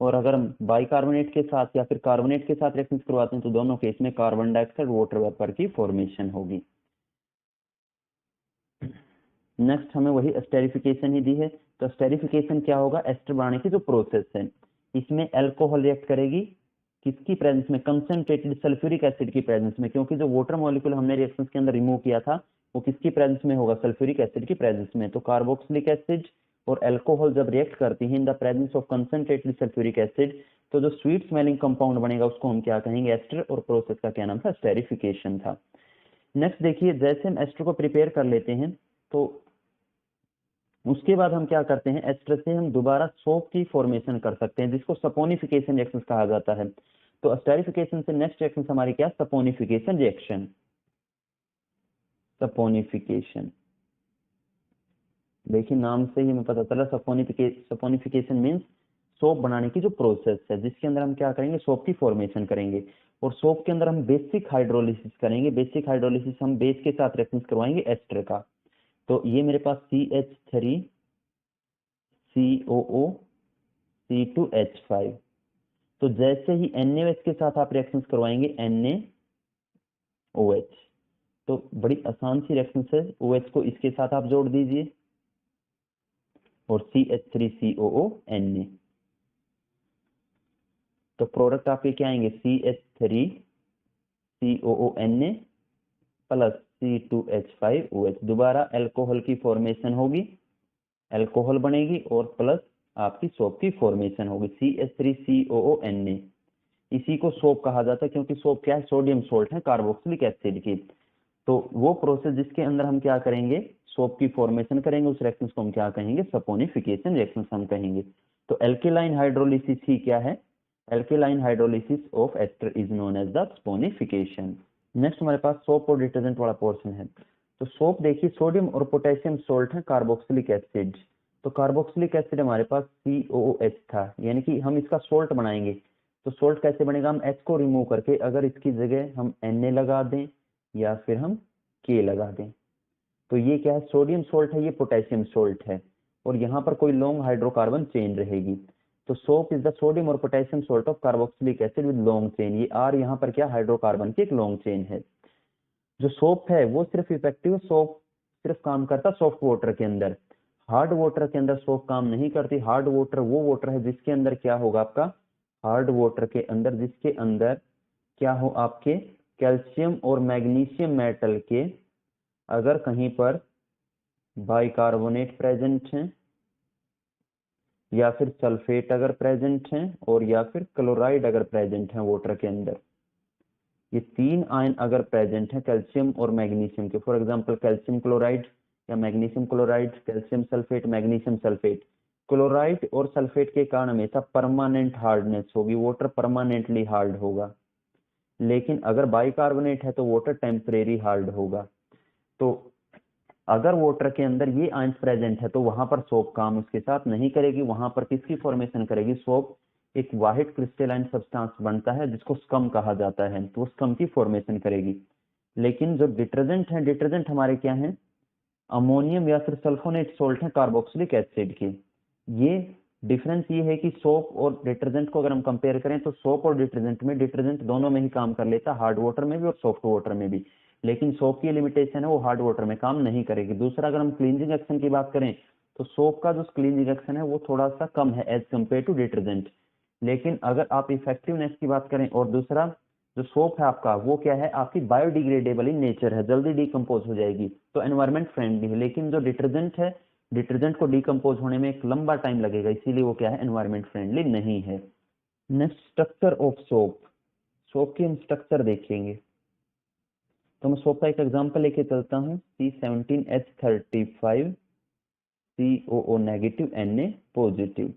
और अगर हम बाइकार्बोनेट के साथ या फिर कार्बोनेट के साथ रिएक्शंस करवाते हैं तो दोनों केस में कार्बन डाइऑक्साइड वाटर वेपर की फॉर्मेशन होगी। नेक्स्ट हमें वही एस्टेरिफिकेशन ही दी है, तो एस्टेरिफिकेशन क्या होगा, एस्टर बनाने की जो प्रोसेस है, इसमें अल्कोहल रिएक्ट करेगी किसकी प्रेजेंस में, कंसंट्रेटेड सल्फ्यूरिक एसिड की प्रेजेंस में, क्योंकि जो वाटर मॉलिक्यूल हमने रिएक्शंस के अंदर रिमूव किया था वो किसकी प्रेजेंस में होगा, सल्फ्यूरिक एसिड की प्रेजेंस में। तो कार्बोक्सिलिक एसिड और अल्कोहल जब रिएक्ट करती है इन the presence of concentrated sulphuric acid, तो जो स्वीट स्मेलिंग कंपाउंड बनेगा उसको हम क्या कहेंगे, एस्टर, और प्रोसेस का क्या नाम था, एस्टेरिफिकेशन था। नेक्स्ट देखिए, जैसे हम एस्टर को प्रिपेयर कर लेते हैं तो उसके बाद हम क्या करते हैं, एस्टर से हम दोबारा सोप की फॉर्मेशन कर सकते हैं जिसको सपोनिफिकेशन रिएक्शन कहा जाता है। तो एस्टेरिफिकेशन से नेक्स्ट रिएक्शन हमारी क्या, सपोनिफिकेशन रिएक्शन। सपोनिफिकेशन देखिए नाम से ही हमें पता चला, सपोनिफिकेशन मींस सोप बनाने की जो प्रोसेस है जिसके अंदर हम क्या करेंगे, सोप की फॉर्मेशन करेंगे। और सोप के अंदर हम बेसिक हाइड्रोलिसिस करेंगे, बेसिक हाइड्रोलिसिस हम बेस के साथ रिएक्शन करवाएंगे एस्टर का। तो ये मेरे पास CH3 COO C2H5, तो जैसे ही NaOH के साथ आप रिएक्शंस करवाएंगे NaOH, तो बड़ी आसान सी रिएक्शन है, OH को इसके साथ आप जोड़ दीजिए और CH3COO Na, तो प्रोडक्ट आपके क्या आएंगे, CH3COO Na प्लस C2H5OH, दोबारा अल्कोहल की फॉर्मेशन होगी, अल्कोहल बनेगी और प्लस आपकी सोप की फॉर्मेशन होगी, CH3COO Na। इसी को सोप कहा जाता है क्योंकि सोप क्या है, सोडियम सोल्ट है कार्बोक्सिलिक एसिड की। तो वो प्रोसेस जिसके अंदर हम क्या करेंगे, सोप की फॉर्मेशन करेंगे, उस रिएक्शन को हम क्या कहेंगे, सपोनिफिकेशन रिएक्शन हम कहेंगे। तो एल्केलाइन हाइड्रोलिसिस ही क्या है, alkaline hydrolysis of ester is known as the saponification. Next हमारे पास सोप और डिटर्जेंट वाला पोर्शन है। तो सोप देखिए सोडियम और पोटेशियम सोल्ट है कार्बोक्सिलिक एसिड, तो कार्बोक्सिलिक एसिड हमारे पास COOH था, यानी कि हम इसका सोल्ट बनाएंगे। तो सोल्ट कैसे बनेगा, हम H को रिमूव करके अगर इसकी जगह हम Na लगा दें या फिर हम K लगा दें, तो ये क्या है, सोडियम सोल्ट है, ये पोटेशियम सोल्ट है, और यहाँ पर कोई लॉन्ग हाइड्रोकार्बन चेन रहेगी। तो सोप इज द सोडियम और potassium salt of carboxylic acid with long chain, ये R यहाँ पर क्या, हाइड्रोकार्बन की एक लॉन्ग चेन है। जो सोप है वो सिर्फ इफेक्टिव सोप सिर्फ काम करता सॉफ्ट वाटर के अंदर, हार्ड वाटर के अंदर सोप काम नहीं करती। हार्ड वाटर वो वाटर है जिसके अंदर क्या होगा आपका, हार्ड वाटर के अंदर जिसके अंदर क्या हो, आपके कैल्शियम और मैग्नीशियम मेटल के अगर कहीं पर बाइकार्बोनेट प्रेजेंट है या फिर सल्फेट अगर प्रेजेंट है और या फिर क्लोराइड अगर प्रेजेंट है वाटर के अंदर, ये तीन आयन अगर प्रेजेंट है कैल्शियम और मैग्नीशियम के, फॉर एग्जांपल कैल्शियम क्लोराइड या magnesium chloride, calcium sulphate, magnesium sulphate, chloride और सल्फेट के कारण हमेशा परमानेंट हार्डनेस होगी, वाटर परमानेंटली हार्ड होगा। लेकिन अगर बाइकार्बोनेट है तो वाटर टेम्परेरी हार्ड होगा। तो अगर वाटर के अंदर ये आयंस प्रेजेंट है तो वहां पर सोप काम उसके साथ नहीं करेगी, वहां पर किसकी फॉर्मेशन करेगी, सोप एक वाहिड क्रिस्टलाइन सब्सटेंस बनता है जिसको स्कम कहा जाता है, तो स्कम की फॉर्मेशन करेगी। लेकिन जो डिटर्जेंट है, डिटर्जेंट हमारे क्या है, अमोनियम या फिर सल्फोनेट सोल्ट है कार्बोक्सिलिक एसिड के। ये डिफरेंस ये है कि सोप और डिटर्जेंट को अगर हम कंपेयर करें तो सोप और डिटर्जेंट में डिटर्जेंट दोनों में ही काम कर लेता है, हार्ड वाटर में भी और सॉफ्ट वाटर में भी, लेकिन सोप की लिमिटेशन है वो हार्ड वाटर में काम नहीं करेगी। दूसरा अगर हम क्लींजिंग एक्शन की बात करें तो सोप का जो क्लींजिंग एक्शन है वो थोड़ा सा कम है एज कम्पेयर टू डिटर्जेंट। लेकिन अगर आप इफेक्टिवनेस की बात करें, और दूसरा जो सोप है आपका वो क्या है, आपकी बायोडिग्रेडेबल इन नेचर है, जल्दी डिकम्पोज हो जाएगी, तो एनवायरमेंट फ्रेंडली है। लेकिन जो डिटर्जेंट है, डिटर्जेंट को डिकम्पोज होने में एक लंबा टाइम लगेगा, इसीलिए वो क्या है, एनवायरमेंट फ्रेंडली नहीं है। Next structure of soap, soap की हम स्ट्रक्चर देखेंगे। तो मैं सोप का एक एग्जांपल लेके चलता हूँ, C17H35 COO negative Na positive.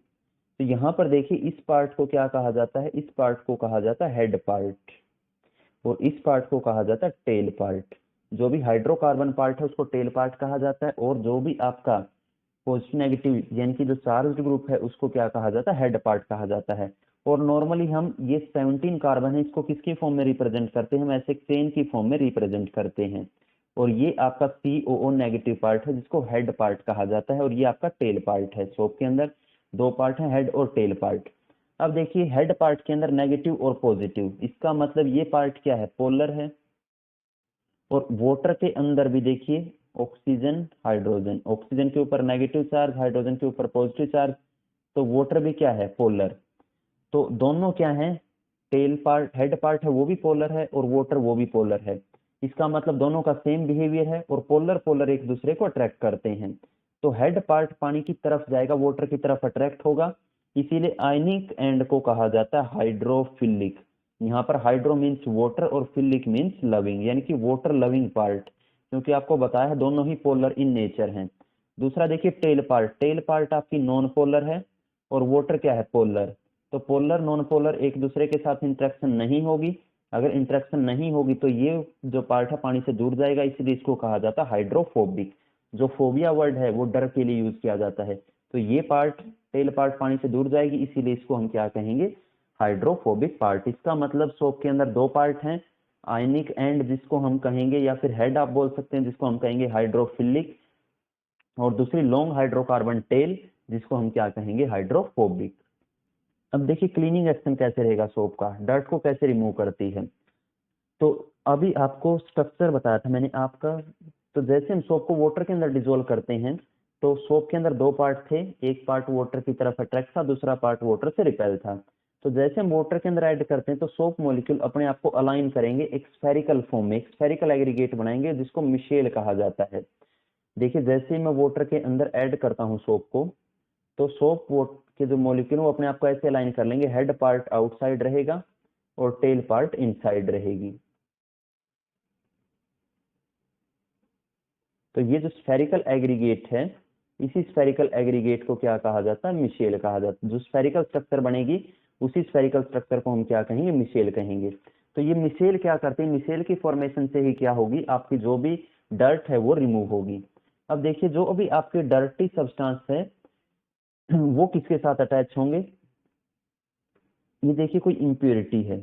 तो यहाँ पर देखिए इस पार्ट को क्या कहा जाता है, इस पार्ट को कहा जाता है हेड पार्ट और इस पार्ट को कहा जाता है टेल पार्ट। जो भी हाइड्रोकार्बन पार्ट है उसको टेल पार्ट कहा जाता है, और जो भी आपका पॉजिटिव नेगेटिव यानी कि जो चार्ज्ड ग्रुप है उसको क्या कहा जाता है, हेड पार्ट कहा जाता है। और नॉर्मली हम ये 17 कार्बन है इसको किसकी फॉर्म में रिप्रेजेंट करते हैं, हम ऐसे चेन की फॉर्म में रिप्रेजेंट करते हैं। और ये आपका COO नेगेटिव पार्ट है जिसको हेड पार्ट कहा जाता है, और ये आपका टेल पार्ट है। सोप के अंदर दो पार्ट है, हेड और टेल पार्ट। अब देखिए हेड पार्ट के अंदर नेगेटिव और पॉजिटिव, इसका मतलब ये पार्ट क्या है, पोलर है। और वाटर के अंदर भी देखिए ऑक्सीजन हाइड्रोजन, ऑक्सीजन के ऊपर नेगेटिव चार्ज, हाइड्रोजन के ऊपर पॉजिटिव चार्ज, तो वाटर भी क्या है, पोलर। तो दोनों क्या है, टेल पार्ट हेड पार्ट है वो भी पोलर है, और वाटर वो भी पोलर है। इसका मतलब दोनों का सेम बिहेवियर है, और पोलर पोलर एक दूसरे को अट्रैक्ट करते हैं। तो हेड पार्ट पानी की तरफ जाएगा, वाटर की तरफ अट्रैक्ट होगा, इसीलिए आयनिक एंड को कहा जाता है हाइड्रोफिलिक। यहाँ पर हाइड्रो मीन्स वाटर और फिलिक मीन्स लविंग, यानी कि वाटर लविंग पार्ट, क्योंकि आपको बताया है दोनों ही पोलर इन नेचर हैं। दूसरा देखिए टेल पार्ट, टेल पार्ट आपकी नॉन पोलर है, और वाटर क्या है, पोलर। तो पोलर नॉन पोलर एक दूसरे के साथ इंटरेक्शन नहीं होगी। अगर इंटरेक्शन नहीं होगी तो ये जो पार्ट है पानी से दूर जाएगा, इसलिए इसको कहा जाता है हाइड्रोफोबिक। जो फोबिया वर्ड है वो डर के लिए यूज किया जाता है। तो ये पार्ट टेल पार्ट पानी से दूर जाएगी, इसीलिए इसको हम क्या कहेंगे, हाइड्रोफोबिक पार्ट। इसका मतलब सोप के अंदर दो पार्ट हैं, आयनिक एंड जिसको हम कहेंगे, या फिर हेड आप बोल सकते हैं जिसको हम कहेंगे हाइड्रोफिलिक, और दूसरी लॉन्ग हाइड्रोकार्बन टेल जिसको हम क्या कहेंगे, हाइड्रोफोबिक। अब देखिए क्लीनिंग एक्शन कैसे रहेगा सोप का, डर्ट को कैसे रिमूव करती है। तो अभी आपको स्ट्रक्चर बताया था मैंने आपका। तो जैसे हम सोप को वाटर के अंदर डिजोल्व करते हैं, तो सोप के अंदर दो पार्ट थे, एक पार्ट वाटर की तरफ अट्रैक्ट था, दूसरा पार्ट वाटर से रिपेल था। तो जैसे हम वाटर के अंदर ऐड करते हैं तो सोप मॉलिक्यूल अपने आप को अलाइन करेंगे एक स्फेरिकल फॉर्म में, एक स्फेरिकल एग्रीगेट बनाएंगे जिसको मिशेल कहा जाता है। देखिए जैसे ही मैं वाटर के अंदर ऐड करता हूँ सोप को, तो सोप के जो मॉलिक्यूल वो अपने आप को ऐसे अलाइन कर लेंगे, हेड पार्ट आउटसाइड रहेगा और टेल पार्ट इनसाइड रहेगी। तो ये जो स्फेरिकल एग्रीगेट है, इसी स्फेरिकल एग्रीगेट को क्या कहा जाता है, मिशेल कहा जाता है। जो स्फेरिकल स्ट्रक्चर बनेगी उसी स्फेरिकल स्ट्रक्चर को हम क्या कहेंगे, मिशेल कहेंगे। तो ये मिशेल क्या करते हैं, मिशेल की फॉर्मेशन से ही क्या होगी, आपकी जो भी डर्ट है वो रिमूव होगी। अब देखिए जो अभी आपके डर्टी सब्सटेंस है वो किसके साथ अटैच होंगे, ये देखिए कोई इम्प्योरिटी है।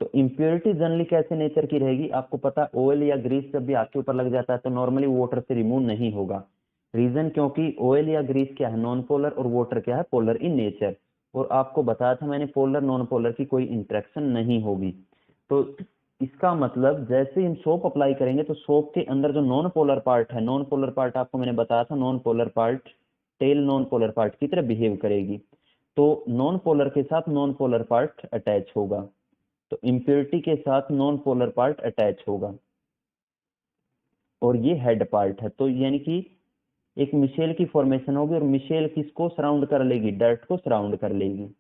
तो इम्प्योरिटी जनरली कैसे नेचर की रहेगी, आपको पता ऑयल या ग्रीस जब भी आपके ऊपर लग जाता है तो नॉर्मली वाटर से रिमूव नहीं होगा। रीजन क्योंकि ऑयल या ग्रीस क्या है, नॉन पोलर, और वाटर क्या है, पोलर इन नेचर। और आपको बताया था मैंने पोलर नॉन पोलर की कोई इंटरेक्शन नहीं होगी। तो इसका मतलब जैसे ही हम सोप अप्लाई करेंगे तो सोप के अंदर जो नॉन पोलर पार्ट है, नॉन पोलर पार्ट आपको मैंने बताया था, non polar part tail non polar part की तरह बिहेव करेगी। तो नॉन पोलर के साथ नॉन पोलर पार्ट अटैच होगा, तो इम्प्योरिटी के साथ नॉन पोलर पार्ट अटैच होगा, और ये हेड पार्ट है। तो यानी कि एक मिशेल की फॉर्मेशन होगी, और मिशेल किसको सराउंड कर लेगी, डर्ट को सराउंड कर लेगी।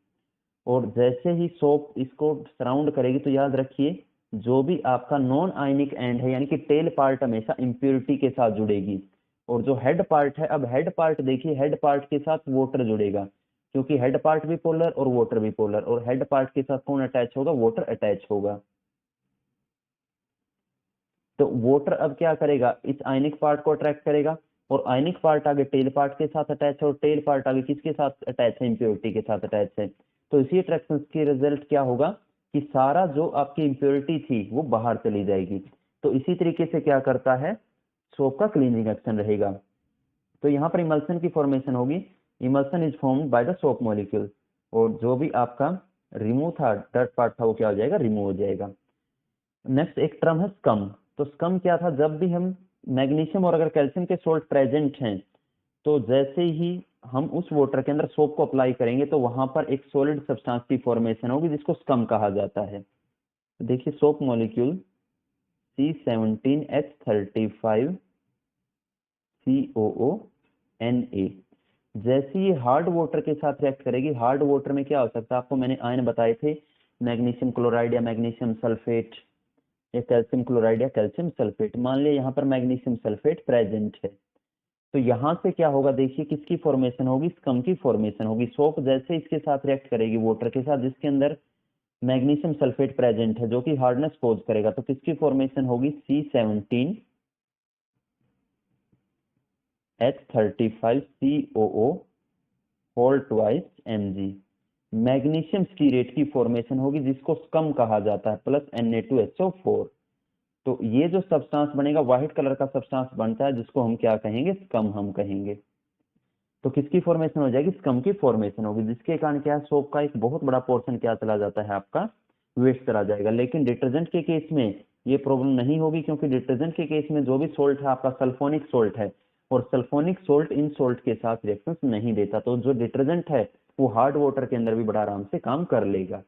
और जैसे ही सोप इसको सराउंड करेगी तो याद रखिए जो भी आपका नॉन आयनिक एंड है, यानी कि टेल पार्ट हमेशा इम्प्योरिटी के साथ जुड़ेगी। और जो हेड पार्ट है, अब हेड पार्ट देखिए, हेड पार्ट के साथ वाटर जुड़ेगा, क्योंकि हेड पार्ट भी पोलर और वाटर भी पोलर, और हेड पार्ट के साथ कौन अटैच होगा, वाटर अटैच होगा। तो वाटर अब क्या करेगा, इस आयनिक पार्ट को अट्रैक्ट करेगा, और आयनिक पार्ट आगे टेल पार्ट के साथ अटैच है, और टेल पार्ट आगे किसके साथ अटैच है, इम्प्योरिटी के साथ अटैच है। तो इसी अट्रैक्शन की रिजल्ट क्या होगा कि सारा जो आपकी इम्प्योरिटी थी वो बाहर चली जाएगी। तो इसी तरीके से क्या करता है, सोप का क्लीनिंग एक्शन रहेगा। तो यहाँ पर इमल्सन की फॉर्मेशन होगी, emulsion is formed by the soap molecule, और जो भी आपका रिमूव था, डर्ट पार्ट था, वो क्या हो जाएगा, रिमूव हो जाएगा। नेक्स्ट एक टर्म है स्कम। तो स्कम क्या था, जब भी हम मैग्नीशियम और अगर कैल्शियम के सोल्ट प्रेजेंट हैं, तो जैसे ही हम उस वाटर के अंदर सोप को अप्लाई करेंगे तो वहां पर एक सॉलिड सब्सटेंस की फॉर्मेशन होगी जिसको स्कम कहा जाता है। तो देखिए सोप मॉलिक्यूल C17H35 COONA, जैसे ही हार्ड वाटर के साथ रिएक्ट करेगी, हार्ड वाटर में क्या हो सकता है, आपको मैंने आयन बताए थे, मैग्नीशियम क्लोराइड या मैग्नीशियम सल्फेट, या कैल्शियम क्लोराइड या कैल्शियम सल्फेट। मान लिया यहाँ पर मैग्नीशियम सल्फेट प्रेजेंट है, तो यहाँ से क्या होगा, देखिए किसकी फॉर्मेशन होगी, स्कम की फॉर्मेशन होगी। सोप जैसे इसके साथ रिएक्ट करेगी वाटर के साथ जिसके अंदर मैग्नीशियम सल्फेट प्रेजेंट है जो कि हार्डनेस पोज करेगा, तो किसकी फॉर्मेशन होगी, C17H35 COO whole twice Mg। Magnesium stearate की फॉर्मेशन होगी जिसको स्कम कहा जाता है, प्लस Na2SO4। तो ये जो सब्सटेंस बनेगा व्हाइट कलर का सब्सटेंस बनता है, जिसको हम क्या कहेंगे, स्कम हम कहेंगे। तो किसकी फॉर्मेशन हो जाएगी, स्कम की फॉर्मेशन होगी, जिसके कारण क्या है, सोप का एक बहुत बड़ा पोर्शन क्या चला जाता है, आपका वेस्ट चला जाएगा। लेकिन डिटर्जेंट के केस में ये प्रॉब्लम नहीं होगी, क्योंकि डिटर्जेंट के केस में जो भी सोल्ट है आपका सल्फोनिक सोल्ट है, और सल्फोनिक सोल्ट इन सोल्ट के साथ रिएक्शन नहीं देता। तो जो डिटर्जेंट है वो हार्ड वाटर के अंदर भी बड़ा आराम से काम कर लेगा।